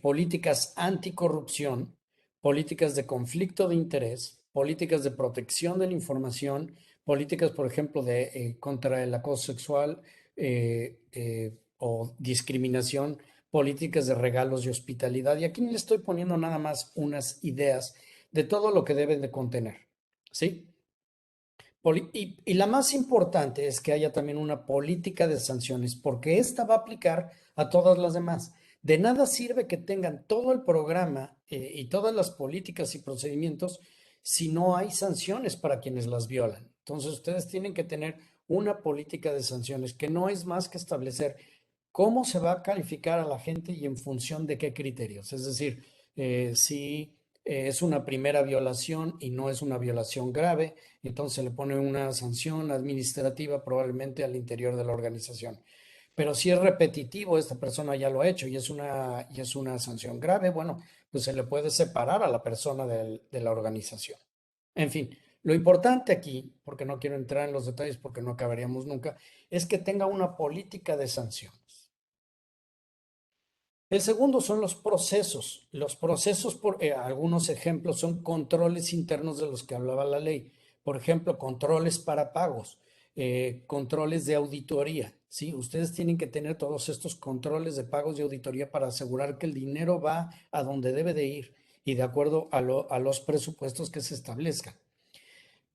políticas anticorrupción, políticas de conflicto de interés, políticas de protección de la información, políticas, por ejemplo, contra el acoso sexual o discriminación, políticas de regalos y hospitalidad. Y aquí le estoy poniendo nada más unas ideas de todo lo que deben de contener, ¿sí? Y la más importante es que haya también una política de sanciones, porque esta va a aplicar a todas las demás. De nada sirve que tengan todo el programa y todas las políticas y procedimientos si no hay sanciones para quienes las violan. Entonces, ustedes tienen que tener una política de sanciones que no es más que establecer cómo se va a calificar a la gente y en función de qué criterios. Es decir, si es una primera violación y no es una violación grave, entonces se le pone una sanción administrativa probablemente al interior de la organización. Pero si es repetitivo, esta persona ya lo ha hecho y es una sanción grave, bueno, pues se le puede separar a la persona de la organización. En fin, lo importante aquí, porque no quiero entrar en los detalles porque no acabaríamos nunca, es que tenga una política de sanciones. El segundo son los procesos. Los procesos, por algunos ejemplos, son controles internos de los que hablaba la ley. Por ejemplo, controles para pagos, controles de auditoría. ¿Sí? Ustedes tienen que tener todos estos controles de pagos y auditoría para asegurar que el dinero va a donde debe de ir y de acuerdo a los presupuestos que se establezcan.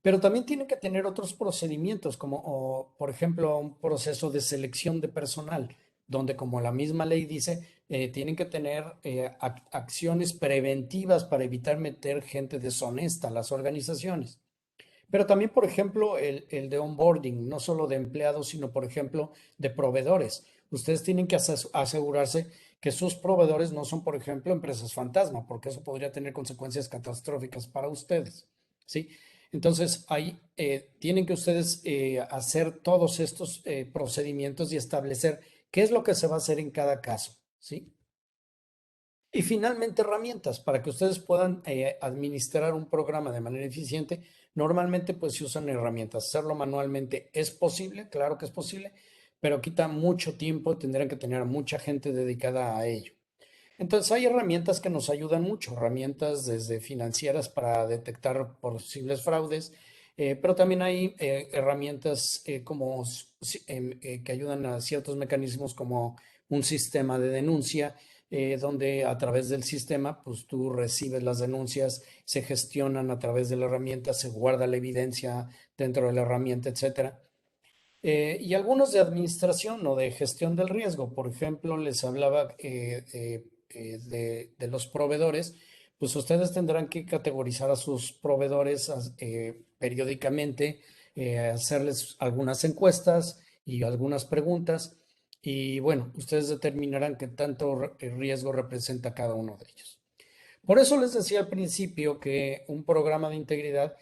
Pero también tienen que tener otros procedimientos, como, por ejemplo, un proceso de selección de personal, donde, como la misma ley dice, tienen que tener acciones preventivas para evitar meter gente deshonesta a las organizaciones. Pero también, por ejemplo, el de onboarding, no solo de empleados, sino, por ejemplo, de proveedores. Ustedes tienen que asegurarse que sus proveedores no son, por ejemplo, empresas fantasma, porque eso podría tener consecuencias catastróficas para ustedes. ¿Sí? Entonces, ahí tienen que ustedes hacer todos estos procedimientos y establecer qué es lo que se va a hacer en cada caso. ¿Sí? Y finalmente, herramientas para que ustedes puedan administrar un programa de manera eficiente. Normalmente, pues se usan herramientas. Hacerlo manualmente es posible, claro que es posible, pero quita mucho tiempo, tendrán que tener mucha gente dedicada a ello. Entonces, hay herramientas que nos ayudan mucho, herramientas desde financieras para detectar posibles fraudes, pero también hay herramientas que ayudan a ciertos mecanismos como un sistema de denuncia, donde a través del sistema, pues tú recibes las denuncias, se gestionan a través de la herramienta, se guarda la evidencia dentro de la herramienta, etcétera. Y algunos de administración o de gestión del riesgo. Por ejemplo, les hablaba de los proveedores. Pues ustedes tendrán que categorizar a sus proveedores periódicamente, hacerles algunas encuestas y algunas preguntas. Y bueno, ustedes determinarán qué tanto riesgo representa cada uno de ellos. Por eso les decía al principio que un programa de integridad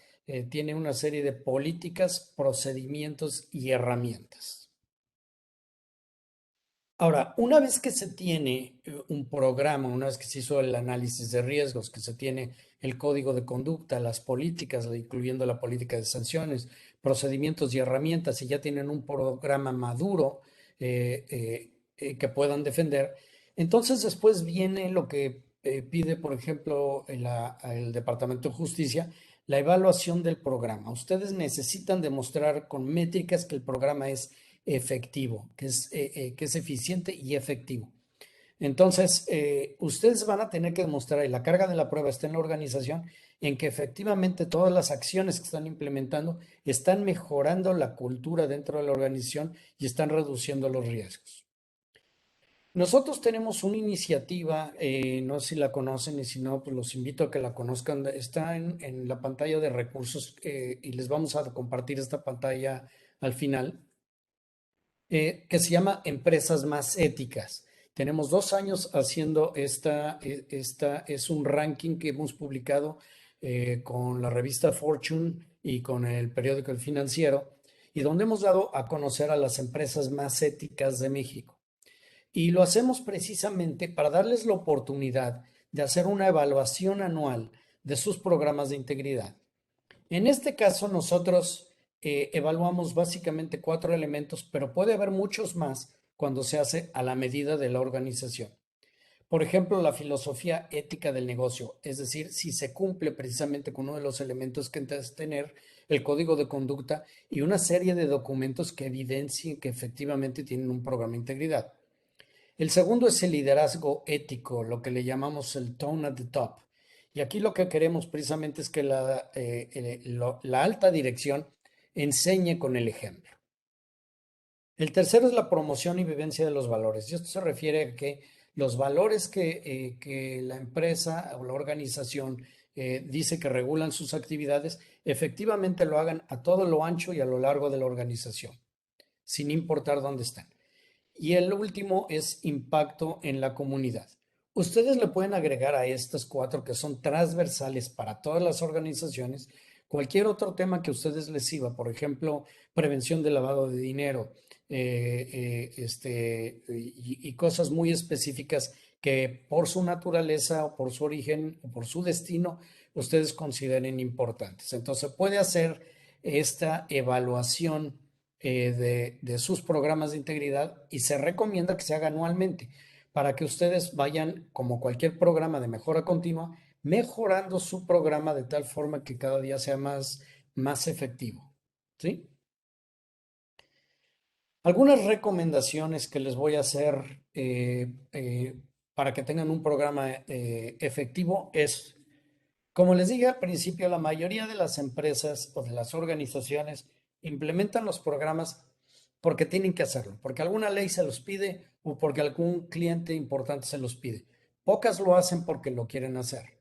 tiene una serie de políticas, procedimientos y herramientas. Ahora, una vez que se tiene un programa, una vez que se hizo el análisis de riesgos, que se tiene el código de conducta, las políticas, incluyendo la política de sanciones, procedimientos y herramientas, y ya tienen un programa maduro que puedan defender, entonces después viene lo que pide, por ejemplo, el Departamento de Justicia, la evaluación del programa. Ustedes necesitan demostrar con métricas que el programa es efectivo, que es eficiente y efectivo. Entonces, ustedes van a tener que demostrar, y la carga de la prueba está en la organización, en que efectivamente todas las acciones que están implementando están mejorando la cultura dentro de la organización y están reduciendo los riesgos. Nosotros tenemos una iniciativa, no sé si la conocen y si no, pues los invito a que la conozcan. Está en la pantalla de recursos y les vamos a compartir esta pantalla al final, que se llama Empresas Más Éticas. Tenemos 2 años haciendo esta es un ranking que hemos publicado con la revista Fortune y con el periódico El Financiero, y donde hemos dado a conocer a las empresas más éticas de México. Y lo hacemos precisamente para darles la oportunidad de hacer una evaluación anual de sus programas de integridad. En este caso, nosotros evaluamos básicamente 4 elementos, pero puede haber muchos más cuando se hace a la medida de la organización. Por ejemplo, la filosofía ética del negocio, es decir, si se cumple precisamente con uno de los elementos que es tener el código de conducta y una serie de documentos que evidencien que efectivamente tienen un programa de integridad. El segundo es el liderazgo ético, lo que le llamamos el tone at the top. Y aquí lo que queremos precisamente es que la alta dirección enseñe con el ejemplo. El tercero es la promoción y vivencia de los valores. Y esto se refiere a que los valores que la empresa o la organización dice que regulan sus actividades, efectivamente lo hagan a todo lo ancho y a lo largo de la organización, sin importar dónde están. Y el último es impacto en la comunidad. Ustedes le pueden agregar a estas 4 que son transversales para todas las organizaciones cualquier otro tema que a ustedes les sirva, por ejemplo, prevención del lavado de dinero y cosas muy específicas que por su naturaleza o por su origen o por su destino ustedes consideren importantes. Entonces puede hacer esta evaluación de sus programas de integridad y se recomienda que se haga anualmente para que ustedes vayan, como cualquier programa de mejora continua, mejorando su programa de tal forma que cada día sea más efectivo. ¿Sí? Algunas recomendaciones que les voy a hacer para que tengan un programa efectivo es, como les dije al principio, la mayoría de las empresas o de las organizaciones implementan los programas porque tienen que hacerlo, porque alguna ley se los pide o porque algún cliente importante se los pide. Pocas lo hacen porque lo quieren hacer.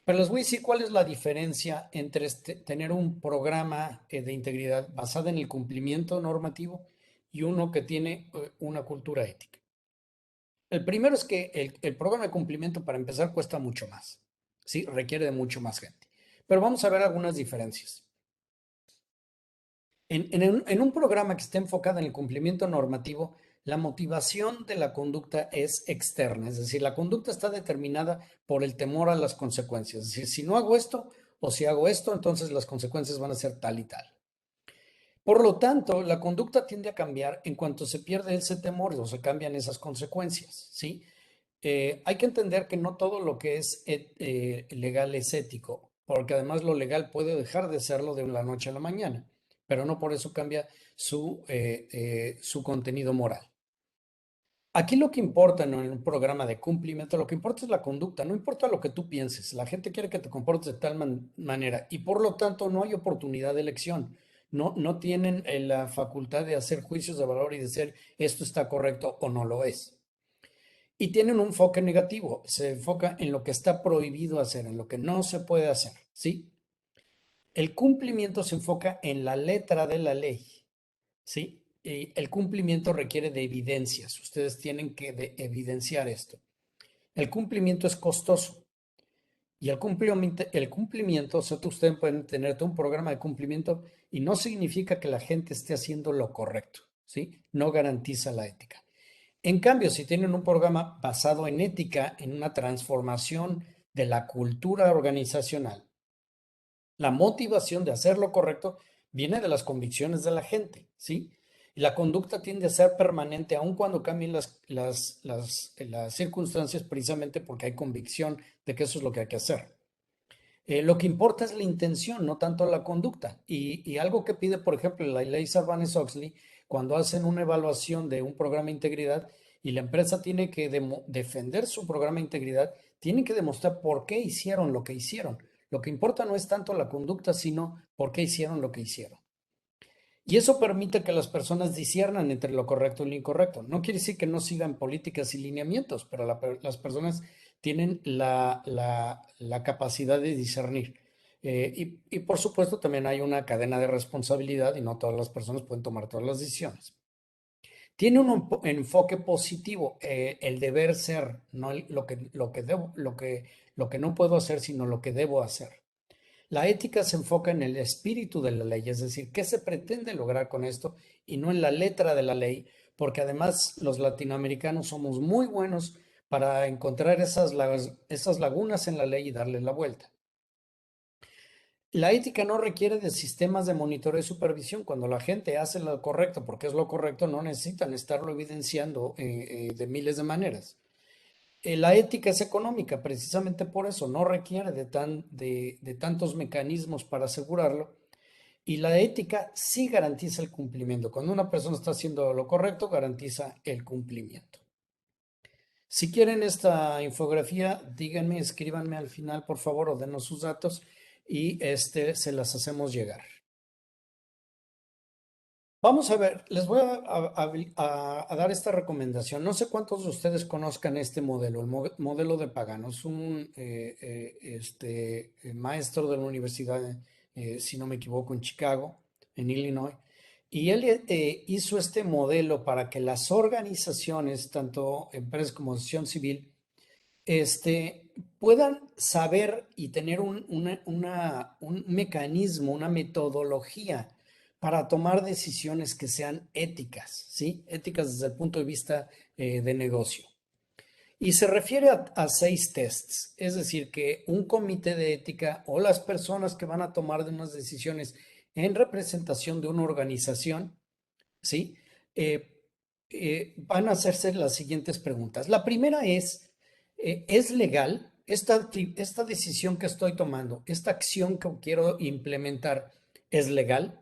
Pero les voy a decir cuál es la diferencia entre tener un programa de integridad basado en el cumplimiento normativo y uno que tiene una cultura ética. El primero es que el programa de cumplimiento, para empezar, cuesta mucho más. Sí, requiere de mucho más gente. Pero vamos a ver algunas diferencias. En un programa que esté enfocado en el cumplimiento normativo, la motivación de la conducta es externa, es decir, la conducta está determinada por el temor a las consecuencias. Es decir, si no hago esto o si hago esto, entonces las consecuencias van a ser tal y tal. Por lo tanto, la conducta tiende a cambiar en cuanto se pierde ese temor o se cambian esas consecuencias, ¿sí? Hay que entender que no todo lo que es legal es ético, porque además lo legal puede dejar de serlo de la noche a la mañana, pero no por eso cambia su contenido moral. Aquí lo que importa en un programa de cumplimiento, lo que importa es la conducta, no importa lo que tú pienses. La gente quiere que te comportes de tal manera y por lo tanto no hay oportunidad de elección. No tienen la facultad de hacer juicios de valor y decir esto está correcto o no lo es. Y tienen un enfoque negativo, se enfoca en lo que está prohibido hacer, en lo que no se puede hacer, ¿sí? El cumplimiento se enfoca en la letra de la ley, ¿sí? Y el cumplimiento requiere de evidencias, ustedes tienen que evidenciar esto. El cumplimiento es costoso y el cumplimiento, o sea, ustedes pueden tener todo un programa de cumplimiento y no significa que la gente esté haciendo lo correcto, ¿sí? No garantiza la ética. En cambio, si tienen un programa basado en ética, en una transformación de la cultura organizacional, la motivación de hacer lo correcto viene de las convicciones de la gente, ¿sí? Y la conducta tiende a ser permanente aun cuando cambien las circunstancias precisamente porque hay convicción de que eso es lo que hay que hacer. Lo que importa es la intención, no tanto la conducta. Y algo que pide, por ejemplo, la ley Sarbanes-Oxley, cuando hacen una evaluación de un programa de integridad y la empresa tiene que defender su programa de integridad, tienen que demostrar por qué hicieron lo que hicieron. Lo que importa no es tanto la conducta, sino por qué hicieron lo que hicieron. Y eso permite que las personas disciernan entre lo correcto y lo incorrecto. No quiere decir que no sigan políticas y lineamientos, pero las personas tienen la capacidad de discernir. Y por supuesto también hay una cadena de responsabilidad y no todas las personas pueden tomar todas las decisiones. Tiene un enfoque positivo, el deber ser, no lo que no puedo hacer, sino lo que debo hacer. La ética se enfoca en el espíritu de la ley, es decir, qué se pretende lograr con esto y no en la letra de la ley, porque además los latinoamericanos somos muy buenos para encontrar esas lagunas en la ley y darle la vuelta. La ética no requiere de sistemas de monitoreo y supervisión. Cuando la gente hace lo correcto porque es lo correcto, no necesitan estarlo evidenciando de miles de maneras. La ética es económica, precisamente por eso, no requiere de tantos mecanismos para asegurarlo. Y la ética sí garantiza el cumplimiento. Cuando una persona está haciendo lo correcto, garantiza el cumplimiento. Si quieren esta infografía, díganme, escríbanme al final, por favor, o denos sus datos y se las hacemos llegar. Vamos a ver, les voy a dar esta recomendación. No sé cuántos de ustedes conozcan este modelo, el modelo de Pagano. Es un maestro de la universidad, si no me equivoco, en Chicago, en Illinois. Y él hizo este modelo para que las organizaciones, tanto empresas como asociación civil, puedan saber y tener un mecanismo, una metodología para tomar decisiones que sean éticas, ¿sí? Éticas desde el punto de vista de negocio. Y se refiere a 6 tests, es decir, que un comité de ética o las personas que van a tomar de unas decisiones en representación de una organización, ¿sí? Van a hacerse las siguientes preguntas. La primera ¿es legal esta decisión que estoy tomando, esta acción que quiero implementar, es legal?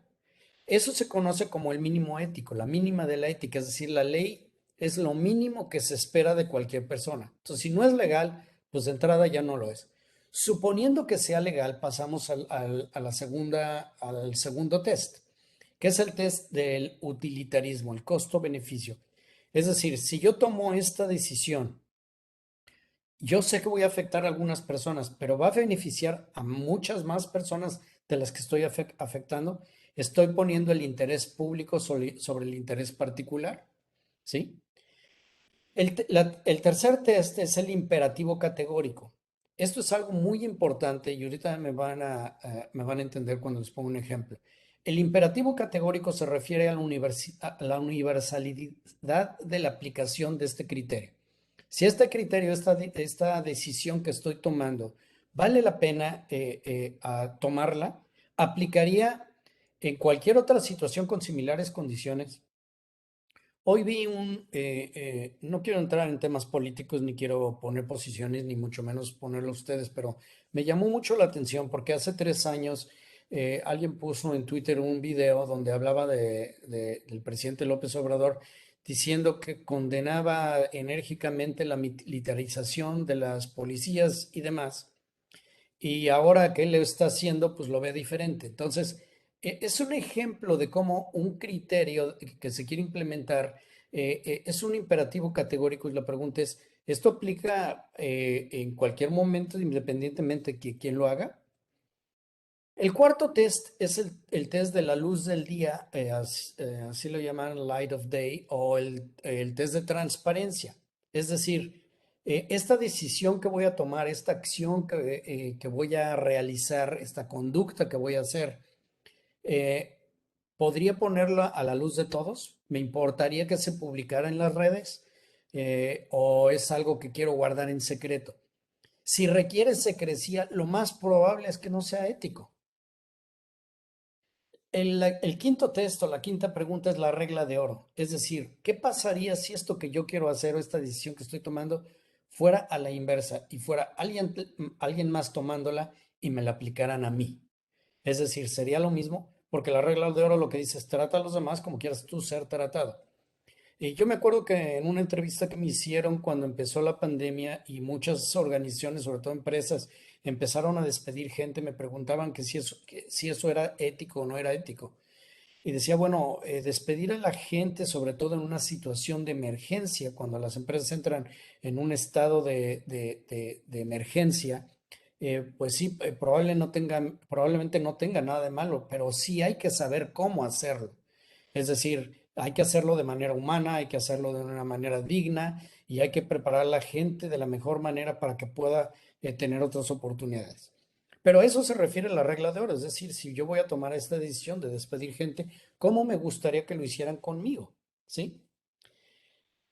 Eso se conoce como el mínimo ético, la mínima de la ética, es decir, la ley es lo mínimo que se espera de cualquier persona. Entonces, si no es legal, pues de entrada ya no lo es. Suponiendo que sea legal, pasamos al segundo test, que es el test del utilitarismo, el costo-beneficio. Es decir, si yo tomo esta decisión, yo sé que voy a afectar a algunas personas, pero va a beneficiar a muchas más personas de las que estoy afectando. Estoy poniendo el interés público sobre el interés particular, ¿sí? El tercer test es el imperativo categórico. Esto es algo muy importante y ahorita me van a entender cuando les pongo un ejemplo. El imperativo categórico se refiere a la universalidad de la aplicación de este criterio. Si este criterio, esta decisión que estoy tomando, vale la pena tomarla, aplicaría en cualquier otra situación con similares condiciones. Hoy vi no quiero entrar en temas políticos, ni quiero poner posiciones, ni mucho menos ponerlo a ustedes, pero me llamó mucho la atención porque hace 3 años alguien puso en Twitter un video donde hablaba del presidente López Obrador diciendo que condenaba enérgicamente la militarización de las policías y demás, y ahora que él lo está haciendo, pues lo ve diferente. Entonces, es un ejemplo de cómo un criterio que se quiere implementar es un imperativo categórico y la pregunta es, ¿esto aplica en cualquier momento, independientemente de quién lo haga? El cuarto test es el test de la luz del día, así lo llaman light of day, o el test de transparencia. Es decir, esta decisión que voy a tomar, esta acción que voy a realizar, esta conducta que voy a hacer, eh, ¿podría ponerla a la luz de todos? ¿Me importaría que se publicara en las redes? ¿O es algo que quiero guardar en secreto? Si requiere secrecía, lo más probable es que no sea ético. El quinto texto, la quinta pregunta es la regla de oro. Es decir, ¿qué pasaría si esto que yo quiero hacer o esta decisión que estoy tomando fuera a la inversa y fuera alguien más tomándola y me la aplicaran a mí? Es decir, sería lo mismo, porque la regla de oro lo que dice es trata a los demás como quieras tú ser tratado. Y yo me acuerdo que en una entrevista que me hicieron cuando empezó la pandemia y muchas organizaciones, sobre todo empresas, empezaron a despedir gente, me preguntaban que si eso era ético o no era ético. Y decía, bueno, despedir a la gente, sobre todo en una situación de emergencia, cuando las empresas entran en un estado de emergencia, pues sí, probablemente no tenga nada de malo, pero sí hay que saber cómo hacerlo. Es decir, hay que hacerlo de manera humana, hay que hacerlo de una manera digna y hay que preparar a la gente de la mejor manera para que pueda tener otras oportunidades. Pero a eso se refiere la regla de oro, es decir, si yo voy a tomar esta decisión de despedir gente, ¿cómo me gustaría que lo hicieran conmigo? ¿Sí?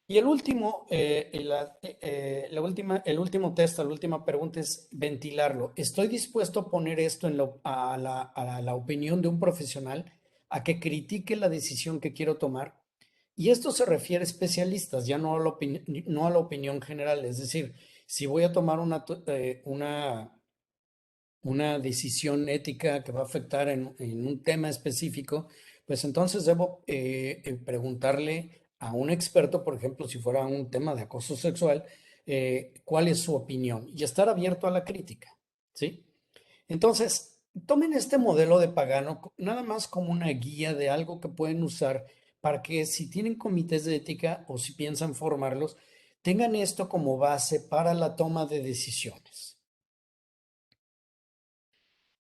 Y el último, el último test, la última pregunta es ventilarlo. ¿Estoy dispuesto a poner esto a la opinión de un profesional, a que critique la decisión que quiero tomar? Y esto se refiere a especialistas, ya no a no a la opinión general. Es decir, si voy a tomar una decisión ética que va a afectar en un tema específico, pues entonces debo preguntarle a un experto, por ejemplo, si fuera un tema de acoso sexual, cuál es su opinión y estar abierto a la crítica, ¿sí? Entonces, tomen este modelo de Pagano nada más como una guía de algo que pueden usar para que si tienen comités de ética o si piensan formarlos, tengan esto como base para la toma de decisiones.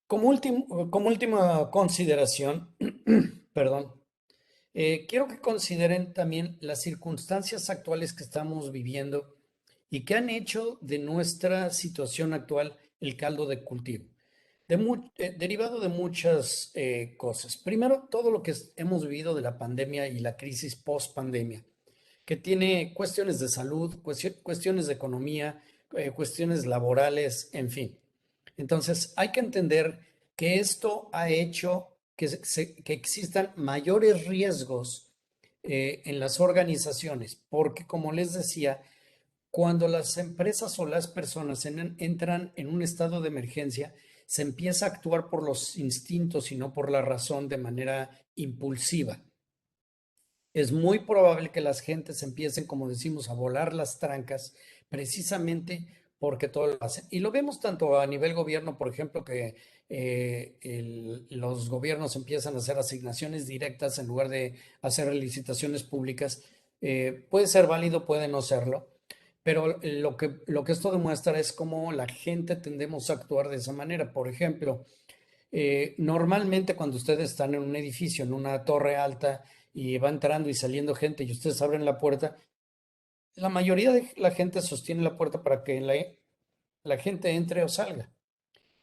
Como última consideración, perdón, quiero que consideren también las circunstancias actuales que estamos viviendo y que han hecho de nuestra situación actual el caldo de cultivo, derivado de muchas cosas. Primero, todo lo que hemos vivido de la pandemia y la crisis post-pandemia, que tiene cuestiones de salud, cuestiones de economía, cuestiones laborales, en fin. Entonces, hay que entender que esto ha hecho que existan mayores riesgos en las organizaciones, porque como les decía, cuando las empresas o las personas entran en un estado de emergencia, se empieza a actuar por los instintos y no por la razón de manera impulsiva. Es muy probable que las gentes empiecen, como decimos, a volar las trancas precisamente porque todo lo hacen. Y lo vemos tanto a nivel gobierno, por ejemplo, que los gobiernos empiezan a hacer asignaciones directas en lugar de hacer licitaciones públicas. Puede ser válido, puede no serlo, pero lo que esto demuestra es cómo la gente tendemos a actuar de esa manera. Por ejemplo, normalmente cuando ustedes están en un edificio, en una torre alta, y va entrando y saliendo gente y ustedes abren la puerta, la mayoría de la gente sostiene la puerta para que la gente entre o salga.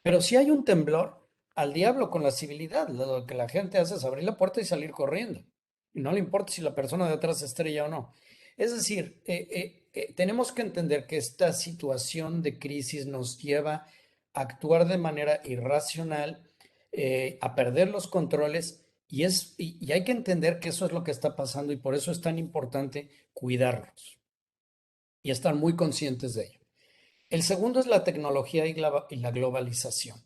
Pero si hay un temblor, al diablo con la civilidad. Lo que la gente hace es abrir la puerta y salir corriendo. Y no le importa si la persona de atrás se estrella o no. Es decir, tenemos que entender que esta situación de crisis nos lleva a actuar de manera irracional, a perder los controles, y hay que entender que eso es lo que está pasando, y por eso es tan importante cuidarlos y estar muy conscientes de ello. El segundo es la tecnología y la globalización.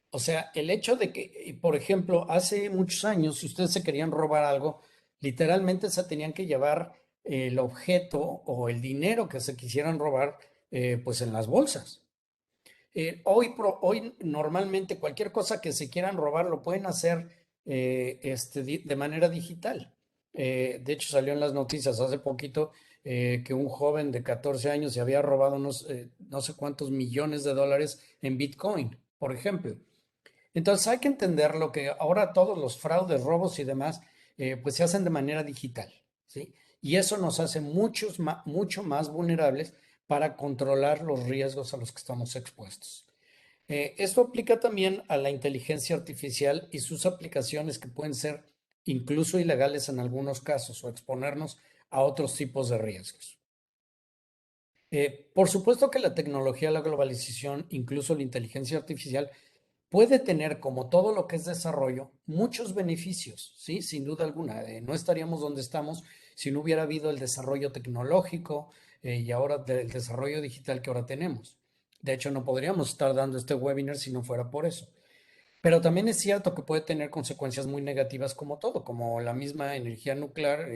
O sea, el hecho de que, por ejemplo, hace muchos años, si ustedes se querían robar algo, literalmente se tenían que llevar el objeto o el dinero que se quisieran robar, pues en las bolsas. Hoy normalmente cualquier cosa que se quieran robar lo pueden hacer de manera digital. De hecho, salió en las noticias hace poquito que un joven de 14 años se había robado no sé cuántos millones de dólares en Bitcoin, por ejemplo. Entonces hay que entender lo que ahora todos los fraudes, robos y demás, pues se hacen de manera digital, ¿sí? Y eso nos hace mucho más vulnerables para controlar los riesgos a los que estamos expuestos. Esto aplica también a la inteligencia artificial y sus aplicaciones, que pueden ser incluso ilegales en algunos casos o exponernos a otros tipos de riesgos. Por supuesto que la tecnología, la globalización, incluso la inteligencia artificial, puede tener, como todo lo que es desarrollo, muchos beneficios, ¿sí? Sin duda alguna. No estaríamos donde estamos si no hubiera habido el desarrollo tecnológico, y ahora del desarrollo digital que ahora tenemos. De hecho, no podríamos estar dando este webinar si no fuera por eso. Pero también es cierto que puede tener consecuencias muy negativas, como todo, como la misma energía nuclear,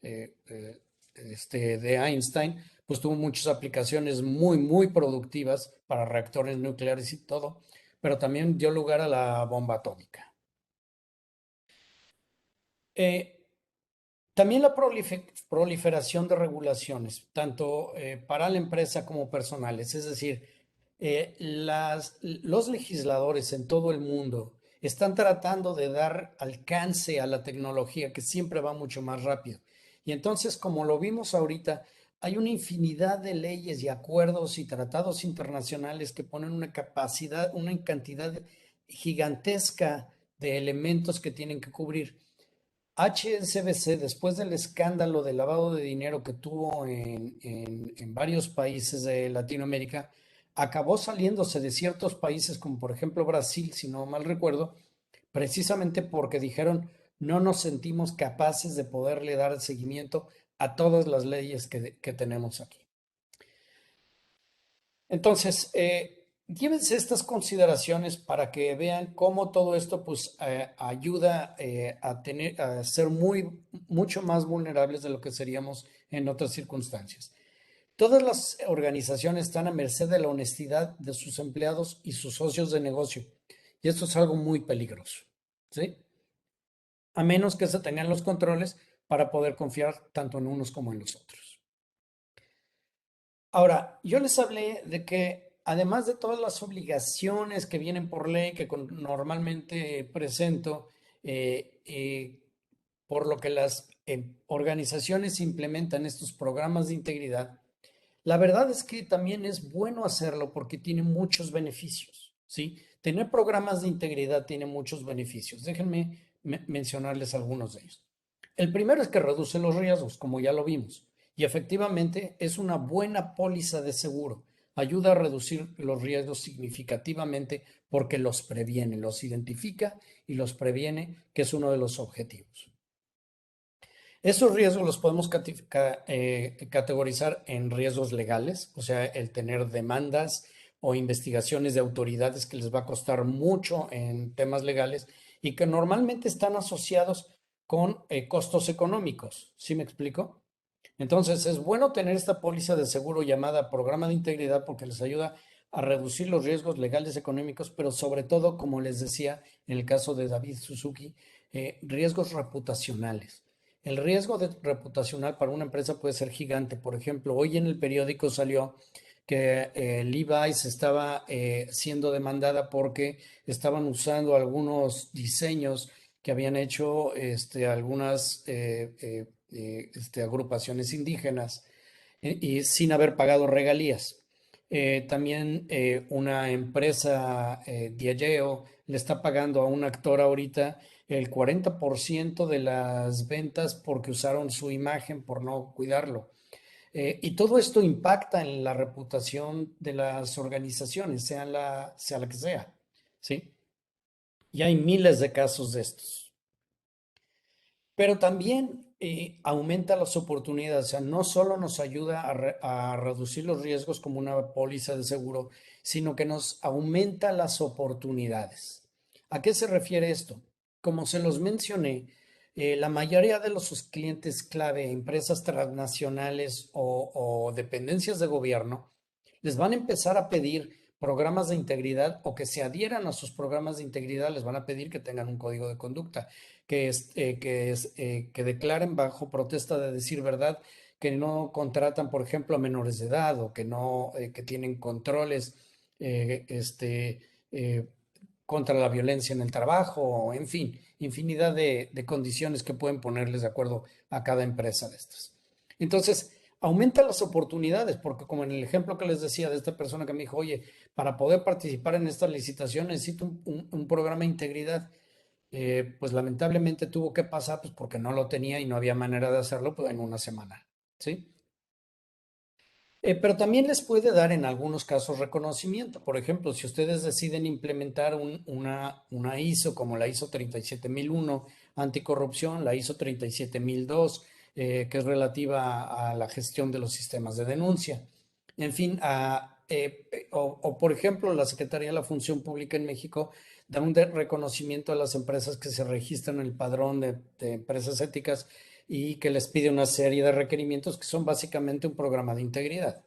de Einstein, pues tuvo muchas aplicaciones muy productivas para reactores nucleares y todo, pero también dio lugar a la bomba atómica. Eh, También la proliferación de regulaciones, tanto para la empresa como personales. Es decir, los legisladores en todo el mundo están tratando de dar alcance a la tecnología, que siempre va mucho más rápido. Y entonces, como lo vimos ahorita, hay una infinidad de leyes y acuerdos y tratados internacionales que ponen una capacidad, una cantidad gigantesca de elementos que tienen que cubrir. HSBC, después del escándalo de lavado de dinero que tuvo en varios países de Latinoamérica, acabó saliéndose de ciertos países, como por ejemplo Brasil, si no mal recuerdo, precisamente porque dijeron: no nos sentimos capaces de poderle dar seguimiento a todas las leyes que tenemos aquí. Entonces, llévense estas consideraciones para que vean cómo todo esto pues ayuda a ser mucho más vulnerables de lo que seríamos en otras circunstancias. Todas las organizaciones están a merced de la honestidad de sus empleados y sus socios de negocio. Y esto es algo muy peligroso, ¿sí? A menos que se tengan los controles para poder confiar tanto en unos como en los otros. Ahora, yo les hablé de que además de todas las obligaciones que vienen por ley, que normalmente presento, por lo que las organizaciones implementan estos programas de integridad, la verdad es que también es bueno hacerlo porque tiene muchos beneficios, ¿sí? Tener programas de integridad tiene muchos beneficios. Déjenme mencionarles algunos de ellos. El primero es que reduce los riesgos, como ya lo vimos, y efectivamente es una buena póliza de seguro. Ayuda a reducir los riesgos significativamente porque los previene, los identifica y los previene, que es uno de los objetivos. Esos riesgos los podemos categorizar en riesgos legales, o sea, el tener demandas o investigaciones de autoridades que les va a costar mucho en temas legales y que normalmente están asociados con costos económicos. ¿Sí me explico? Entonces, es bueno tener esta póliza de seguro llamada programa de integridad porque les ayuda a reducir los riesgos legales económicos, pero sobre todo, como les decía, en el caso de David Suzuki, riesgos reputacionales. El riesgo reputacional para una empresa puede ser gigante. Por ejemplo, hoy en el periódico salió que Levi's estaba siendo demandada porque estaban usando algunos diseños que habían hecho algunas agrupaciones indígenas y sin haber pagado regalías. También una empresa, Diageo, le está pagando a un actor ahorita el 40% de las ventas porque usaron su imagen por no cuidarlo. Y todo esto impacta en la reputación de las organizaciones, sea la que sea, ¿sí? Y hay miles de casos de estos. Pero también aumenta las oportunidades, o sea, no solo nos ayuda a reducir los riesgos como una póliza de seguro, sino que nos aumenta las oportunidades. ¿A qué se refiere esto? Como se los mencioné, la mayoría de los clientes clave, empresas transnacionales o dependencias de gobierno, les van a empezar a pedir programas de integridad o que se adhieran a sus programas de integridad, les van a pedir que tengan un código de conducta que declaren bajo protesta de decir verdad que no contratan, por ejemplo, a menores de edad o que no, que tienen controles eh, este, eh, contra la violencia en el trabajo, o en fin, infinidad de condiciones que pueden ponerles de acuerdo a cada empresa de estas. Entonces, aumenta las oportunidades, porque como en el ejemplo que les decía de esta persona que me dijo, oye, para poder participar en esta licitación necesito un programa de integridad. Pues lamentablemente tuvo que pasar pues porque no lo tenía y no había manera de hacerlo pues, en una semana, ¿sí? Pero también les puede dar en algunos casos reconocimiento. Por ejemplo, si ustedes deciden implementar una ISO como la ISO 37001 anticorrupción, la ISO 37002, que es relativa a la gestión de los sistemas de denuncia. En fin, o por ejemplo, la Secretaría de la Función Pública en México da un reconocimiento a las empresas que se registran en el padrón de empresas éticas y que les pide una serie de requerimientos que son básicamente un programa de integridad,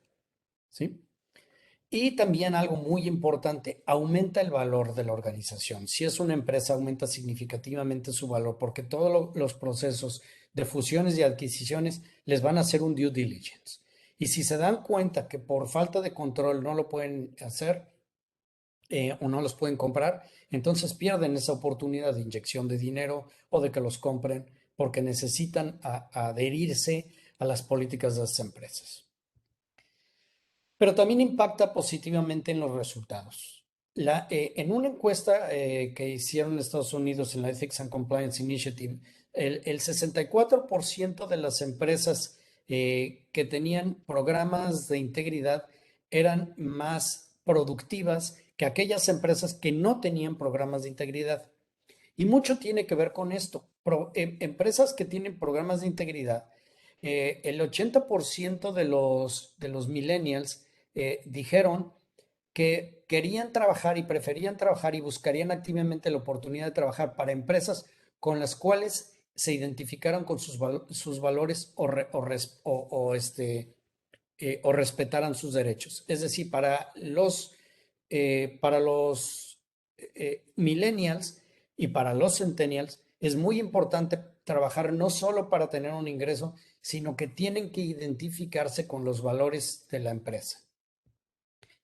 ¿sí? Y también algo muy importante, aumenta el valor de la organización. Si es una empresa, aumenta significativamente su valor porque todos los procesos de fusiones y adquisiciones les van a hacer un due diligence. Y si se dan cuenta que por falta de control no lo pueden hacer o no los pueden comprar, entonces pierden esa oportunidad de inyección de dinero o de que los compren porque necesitan adherirse a las políticas de las empresas. Pero también impacta positivamente en los resultados. En una encuesta que hicieron en Estados Unidos en la Ethics and Compliance Initiative, el 64% de las empresas que tenían programas de integridad eran más productivas que aquellas empresas que no tenían programas de integridad. Y mucho tiene que ver con esto. Empresas que tienen programas de integridad, el 80% de los millennials dijeron que querían trabajar y preferían trabajar y buscarían activamente la oportunidad de trabajar para empresas con las cuales se identificaran con sus valores o respetaran sus derechos. Es decir, para los millennials y para los centennials es muy importante trabajar no solo para tener un ingreso, sino que tienen que identificarse con los valores de la empresa.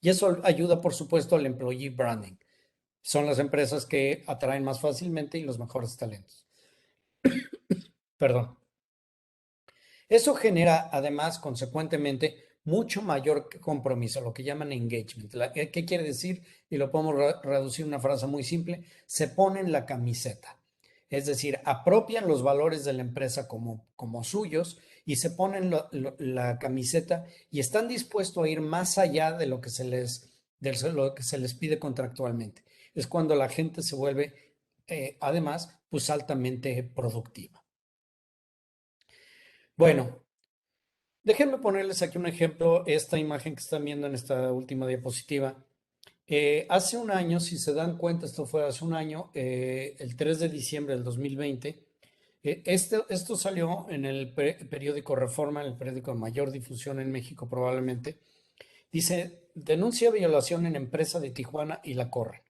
Y eso ayuda, por supuesto, al employee branding. Son las empresas que atraen más fácilmente y los mejores talentos. Perdón. Eso genera, además, consecuentemente, mucho mayor compromiso, lo que llaman engagement. ¿Qué quiere decir? Y lo podemos reducir a una frase muy simple, se ponen la camiseta. Es decir, apropian los valores de la empresa como suyos y se ponen la camiseta y están dispuestos a ir más allá de lo que se les pide contractualmente. Es cuando la gente se vuelve, además, pues altamente productiva. Bueno, déjenme ponerles aquí un ejemplo, esta imagen que están viendo en esta última diapositiva. Hace un año, si se dan cuenta, esto fue hace un año, el 3 de diciembre del 2020, Esto salió en el periódico Reforma, en el periódico de mayor difusión en México probablemente. Dice, denuncia violación en empresa de Tijuana y la corren.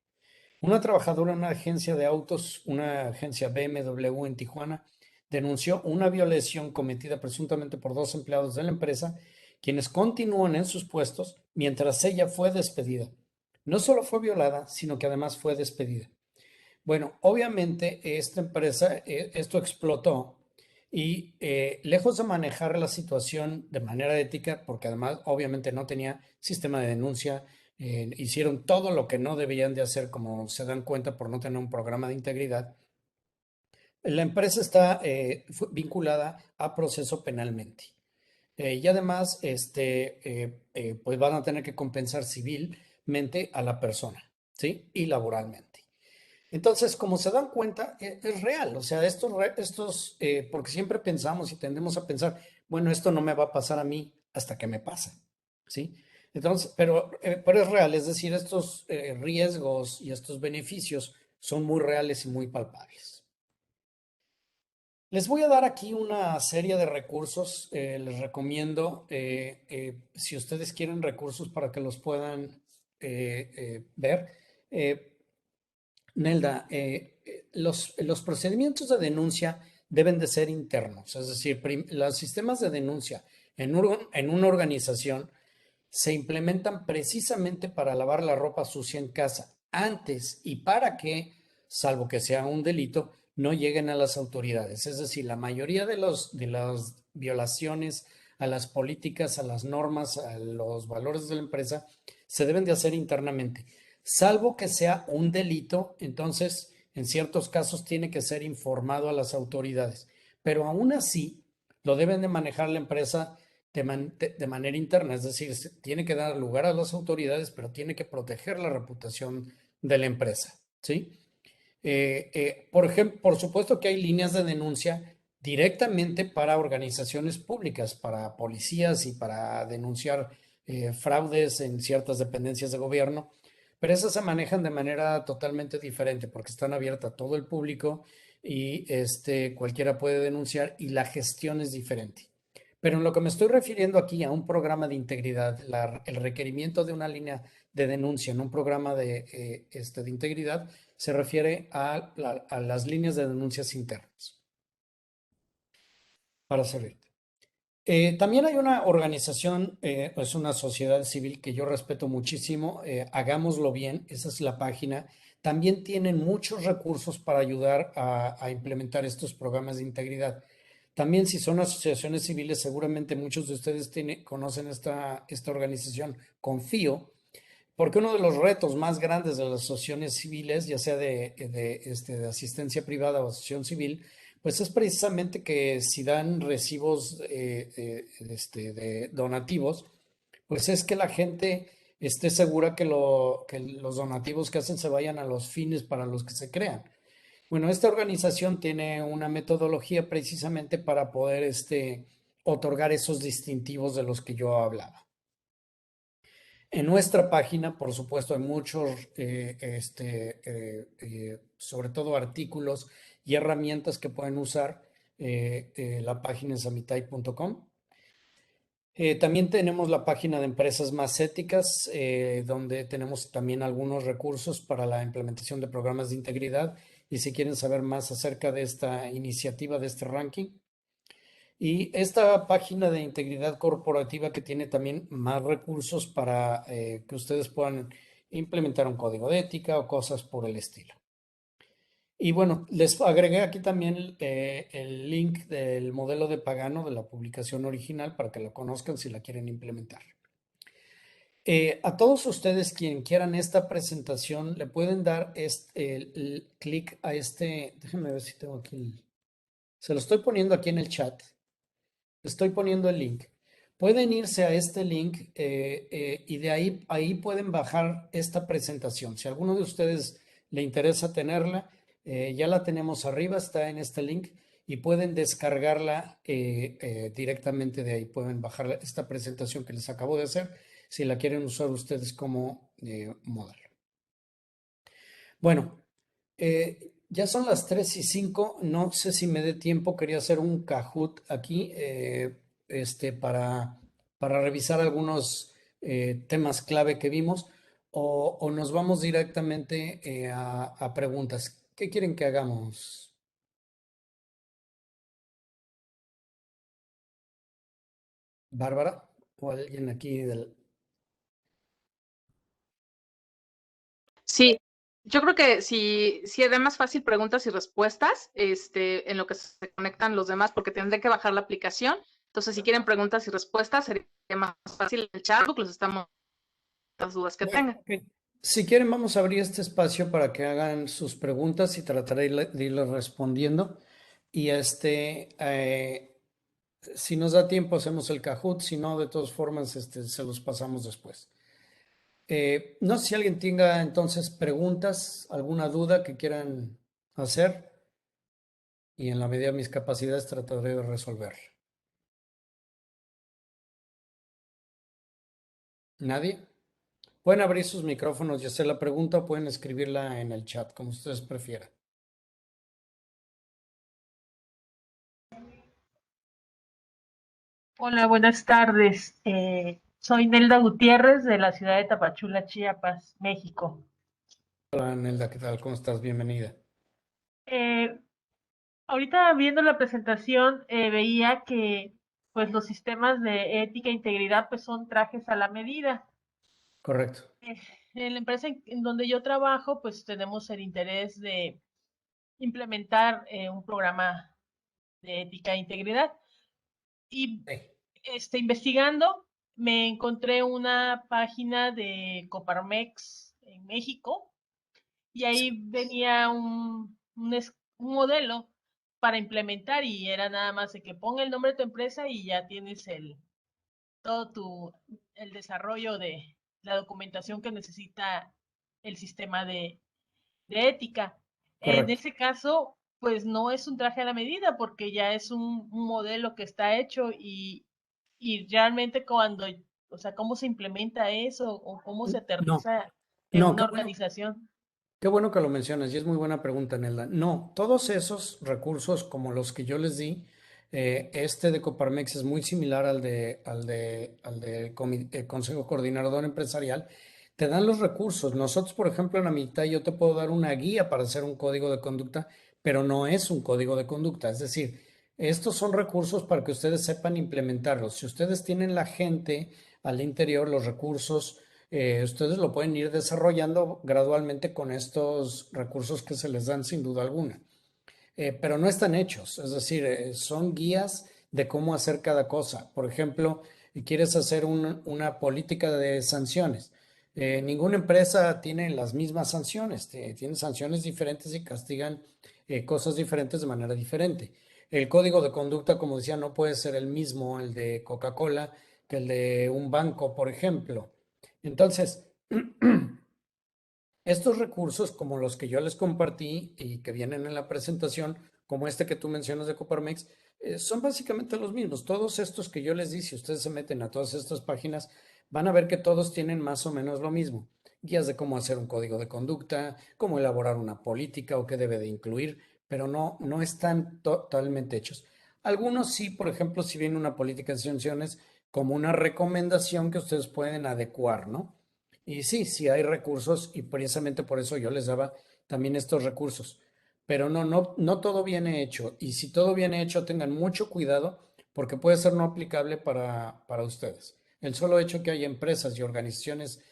Una trabajadora en una agencia de autos, una agencia BMW en Tijuana, denunció una violación cometida presuntamente por dos empleados de la empresa, quienes continúan en sus puestos mientras ella fue despedida. No solo fue violada, sino que además fue despedida. Bueno, obviamente esta empresa, esto explotó y lejos de manejar la situación de manera ética, porque además obviamente no tenía sistema de denuncia, hicieron todo lo que no debían de hacer, como se dan cuenta por no tener un programa de integridad. La empresa está vinculada a proceso penalmente. Y además, pues van a tener que compensar civilmente a la persona, ¿sí? Y laboralmente. Entonces, como se dan cuenta, es real. O sea, porque siempre pensamos y tendemos a pensar, bueno, esto no me va a pasar a mí hasta que me pasa, ¿sí? Entonces, pero es real, es decir, estos riesgos y estos beneficios son muy reales y muy palpables. Les voy a dar aquí una serie de recursos. Les recomiendo, si ustedes quieren recursos para que los puedan ver. eh, Nelda, los procedimientos de denuncia deben de ser internos, es decir, los sistemas de denuncia en una organización se implementan precisamente para lavar la ropa sucia en casa, antes y para que, salvo que sea un delito, no lleguen a las autoridades. Es decir, la mayoría de las violaciones a las políticas, a las normas, a los valores de la empresa, se deben de hacer internamente. Salvo que sea un delito, entonces, en ciertos casos tiene que ser informado a las autoridades. Pero aún así, lo deben de manejar la empresa de manera interna, es decir, tiene que dar lugar a las autoridades, pero tiene que proteger la reputación de la empresa, ¿sí? Por ejemplo, por supuesto que hay líneas de denuncia directamente para organizaciones públicas, para policías y para denunciar fraudes en ciertas dependencias de gobierno, pero esas se manejan de manera totalmente diferente porque están abiertas a todo el público y cualquiera puede denunciar y la gestión es diferente. Pero en lo que me estoy refiriendo aquí a un programa de integridad, el requerimiento de una línea de denuncia en un programa de integridad se refiere a las líneas de denuncias internas para servir. También hay una organización, es una sociedad civil que yo respeto muchísimo, Hagámoslo Bien, esa es la página. También tienen muchos recursos para ayudar a implementar estos programas de integridad. También si son asociaciones civiles, seguramente muchos de ustedes conocen esta organización, Confío, porque uno de los retos más grandes de las asociaciones civiles, ya sea de asistencia privada o asociación civil, pues es precisamente que si dan recibos de donativos, pues es que la gente esté segura que los donativos que hacen se vayan a los fines para los que se crean. Bueno, esta organización tiene una metodología precisamente para poder otorgar esos distintivos de los que yo hablaba. En nuestra página, por supuesto, hay muchos, sobre todo artículos y herramientas que pueden usar. La página es amitai.com. También tenemos la página de Empresas Más Éticas, donde tenemos también algunos recursos para la implementación de programas de integridad. Y si quieren saber más acerca de esta iniciativa, de este ranking, y esta página de integridad corporativa que tiene también más recursos para que ustedes puedan implementar un código de ética o cosas por el estilo. Y bueno, les agregué aquí también el link del modelo de Pagano de la publicación original para que lo conozcan si la quieren implementar. A todos ustedes quien quieran esta presentación le pueden dar el clic a déjenme ver si tengo aquí, se lo estoy poniendo aquí en el chat. Estoy poniendo el link. Pueden irse a este link y de ahí pueden bajar esta presentación. Si a alguno de ustedes le interesa tenerla, ya la tenemos arriba, está en este link y pueden descargarla directamente de ahí. Pueden bajar esta presentación que les acabo de hacer si la quieren usar ustedes como modelo. Bueno, Ya son las 3:05. No sé si me dé tiempo. Quería hacer un Kahoot aquí para revisar algunos temas clave que vimos o nos vamos directamente a preguntas. ¿Qué quieren que hagamos, Bárbara? ¿O alguien aquí del... Sí, yo creo que si era más fácil preguntas y respuestas, en lo que se conectan los demás, porque tendré que bajar la aplicación. Entonces, si quieren preguntas y respuestas, sería más fácil en el chat, los estamos las dudas que Bueno, tengan. ok. Si quieren, vamos a abrir este espacio para que hagan sus preguntas y trataré de irles respondiendo. Y si nos da tiempo, hacemos el Kahoot. Si no, de todas formas, se los pasamos después. No sé si alguien tenga entonces preguntas, alguna duda que quieran hacer y en la medida de mis capacidades trataré de resolver. ¿Nadie? Pueden abrir sus micrófonos y hacer la pregunta o pueden escribirla en el chat, como ustedes prefieran. Hola, buenas tardes. Soy Nelda Gutiérrez de la ciudad de Tapachula, Chiapas, México. Hola, Nelda, ¿qué tal? ¿Cómo estás? Bienvenida. Eh, Ahorita viendo la presentación veía que pues los sistemas de ética e integridad pues son trajes a la medida. Correcto. Eh, en la empresa en donde yo trabajo pues tenemos el interés de implementar un programa de ética e integridad y Sí, investigando me encontré una página de Coparmex en México y sí, ahí venía un modelo para implementar y era nada más de que ponga el nombre de tu empresa y ya tienes todo el desarrollo de la documentación que necesita el sistema de ética. En correcto. ese caso, pues no es un traje a la medida porque ya es un modelo que está hecho y realmente cuando, o sea, cómo se implementa eso o cómo se No, aterriza en no, una organización. qué bueno que lo mencionas y es muy buena pregunta, Nelda. No, todos esos recursos como los que yo les di, este de Coparmex es muy similar al de Consejo Coordinador Empresarial. Te dan los recursos. Nosotros, por ejemplo, en la mitad yo te puedo dar una guía para hacer un código de conducta, pero no es un código de conducta. Es decir, estos son recursos para que ustedes sepan implementarlos. Si ustedes tienen la gente al interior, los recursos ustedes lo pueden ir desarrollando gradualmente con estos recursos que se les dan sin duda alguna. Pero no están hechos, es decir, son guías de cómo hacer cada cosa. Por ejemplo, quieres hacer una política de sanciones. Ninguna empresa tiene las mismas sanciones, tiene sanciones diferentes y castigan cosas diferentes de manera diferente. El código de conducta, como decía, no puede ser el mismo, el de Coca-Cola, que el de un banco, por ejemplo. Entonces, estos recursos, como los que yo les compartí y que vienen en la presentación, como este que tú mencionas de Coparmex, son básicamente los mismos. Todos estos que yo les di, si ustedes se meten a todas estas páginas, van a ver que todos tienen más o menos lo mismo. Guías de cómo hacer un código de conducta, cómo elaborar una política o qué debe de incluir, pero no están totalmente hechos. Algunos sí, por ejemplo, si viene una política de sanciones como una recomendación que ustedes pueden adecuar, ¿no? Y sí, sí hay recursos y precisamente por eso yo les daba también estos recursos. Pero no todo viene hecho. Y si todo viene hecho, tengan mucho cuidado porque puede ser no aplicable para ustedes. El solo hecho que hay empresas y organizaciones,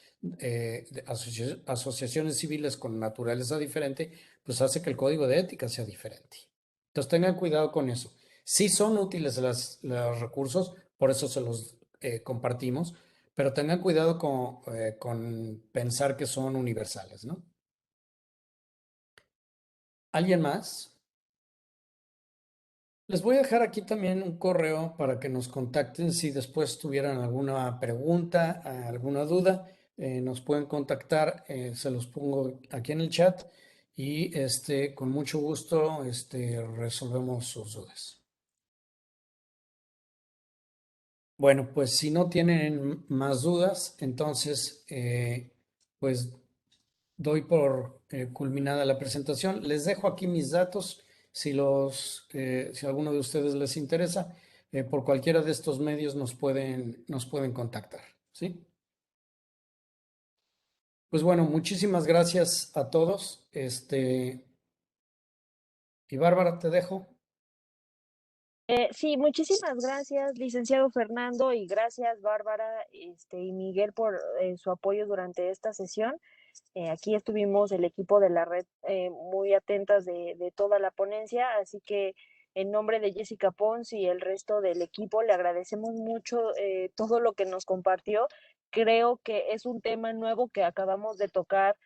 asociaciones civiles con naturaleza diferente, pues hace que el código de ética sea diferente. Entonces tengan cuidado con eso. Sí son útiles los recursos, por eso se los compartimos, pero tengan cuidado con pensar que son universales, ¿no? ¿Alguien más? Les voy a dejar aquí también un correo para que nos contacten si después tuvieran alguna pregunta, alguna duda, nos pueden contactar, se los pongo aquí en el chat y con mucho gusto resolvemos sus dudas. Bueno, pues si no tienen más dudas, entonces, pues doy por culminada la presentación. Les dejo aquí mis datos si a alguno de ustedes les interesa. Por cualquiera de estos medios nos pueden contactar. ¿Sí? Pues bueno, muchísimas gracias a todos. Y Bárbara, te dejo. Sí, muchísimas gracias, licenciado Fernando, y gracias, Bárbara, y Miguel, por su apoyo durante esta sesión. Aquí estuvimos el equipo de la red muy atentas de toda la ponencia, así que en nombre de Jessica Pons y el resto del equipo le agradecemos mucho todo lo que nos compartió. Creo que es un tema nuevo que acabamos de tocar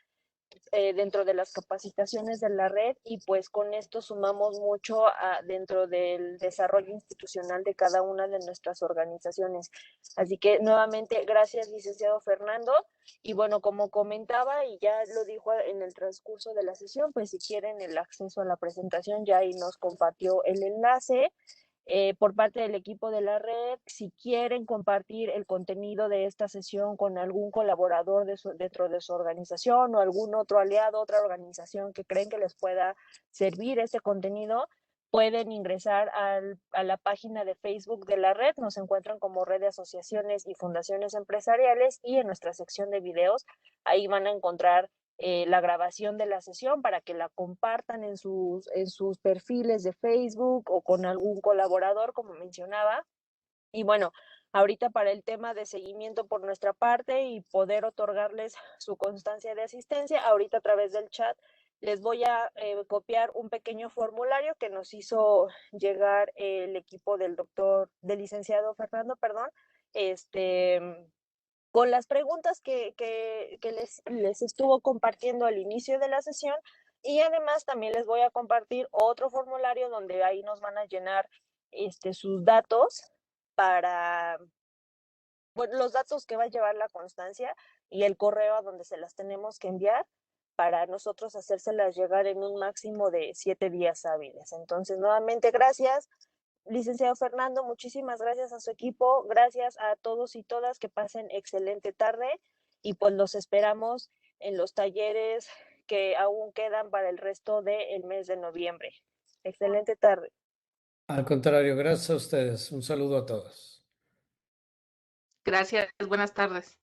dentro de las capacitaciones de la red, y pues con esto sumamos mucho dentro del desarrollo institucional de cada una de nuestras organizaciones. Así que nuevamente gracias, licenciado Fernando, y bueno, como comentaba y ya lo dijo en el transcurso de la sesión, pues si quieren el acceso a la presentación, ya ahí nos compartió el enlace. Por parte del equipo de la red, si quieren compartir el contenido de esta sesión con algún colaborador dentro de su organización o algún otro aliado, otra organización que creen que les pueda servir este contenido, pueden ingresar a la página de Facebook de la red. Nos encuentran como Red de Asociaciones y Fundaciones Empresariales, y en nuestra sección de videos ahí van a encontrar la grabación de la sesión para que la compartan en sus perfiles de Facebook o con algún colaborador, como mencionaba. Y bueno, ahorita para el tema de seguimiento por nuestra parte y poder otorgarles su constancia de asistencia, ahorita a través del chat les voy a copiar un pequeño formulario que nos hizo llegar el equipo del licenciado Fernando, perdón, con las preguntas que les estuvo compartiendo al inicio de la sesión. Y además también les voy a compartir otro formulario donde ahí nos van a llenar sus datos para, bueno, los datos que va a llevar la constancia y el correo a donde se las tenemos que enviar para nosotros hacérselas llegar en un máximo de 7 días hábiles. Entonces, nuevamente, gracias. Licenciado Fernando, muchísimas gracias a su equipo, gracias a todos y todas, que pasen excelente tarde, y pues los esperamos en los talleres que aún quedan para el resto del mes de noviembre. Excelente tarde. Al contrario, gracias a ustedes. Un saludo a todos. Gracias, buenas tardes.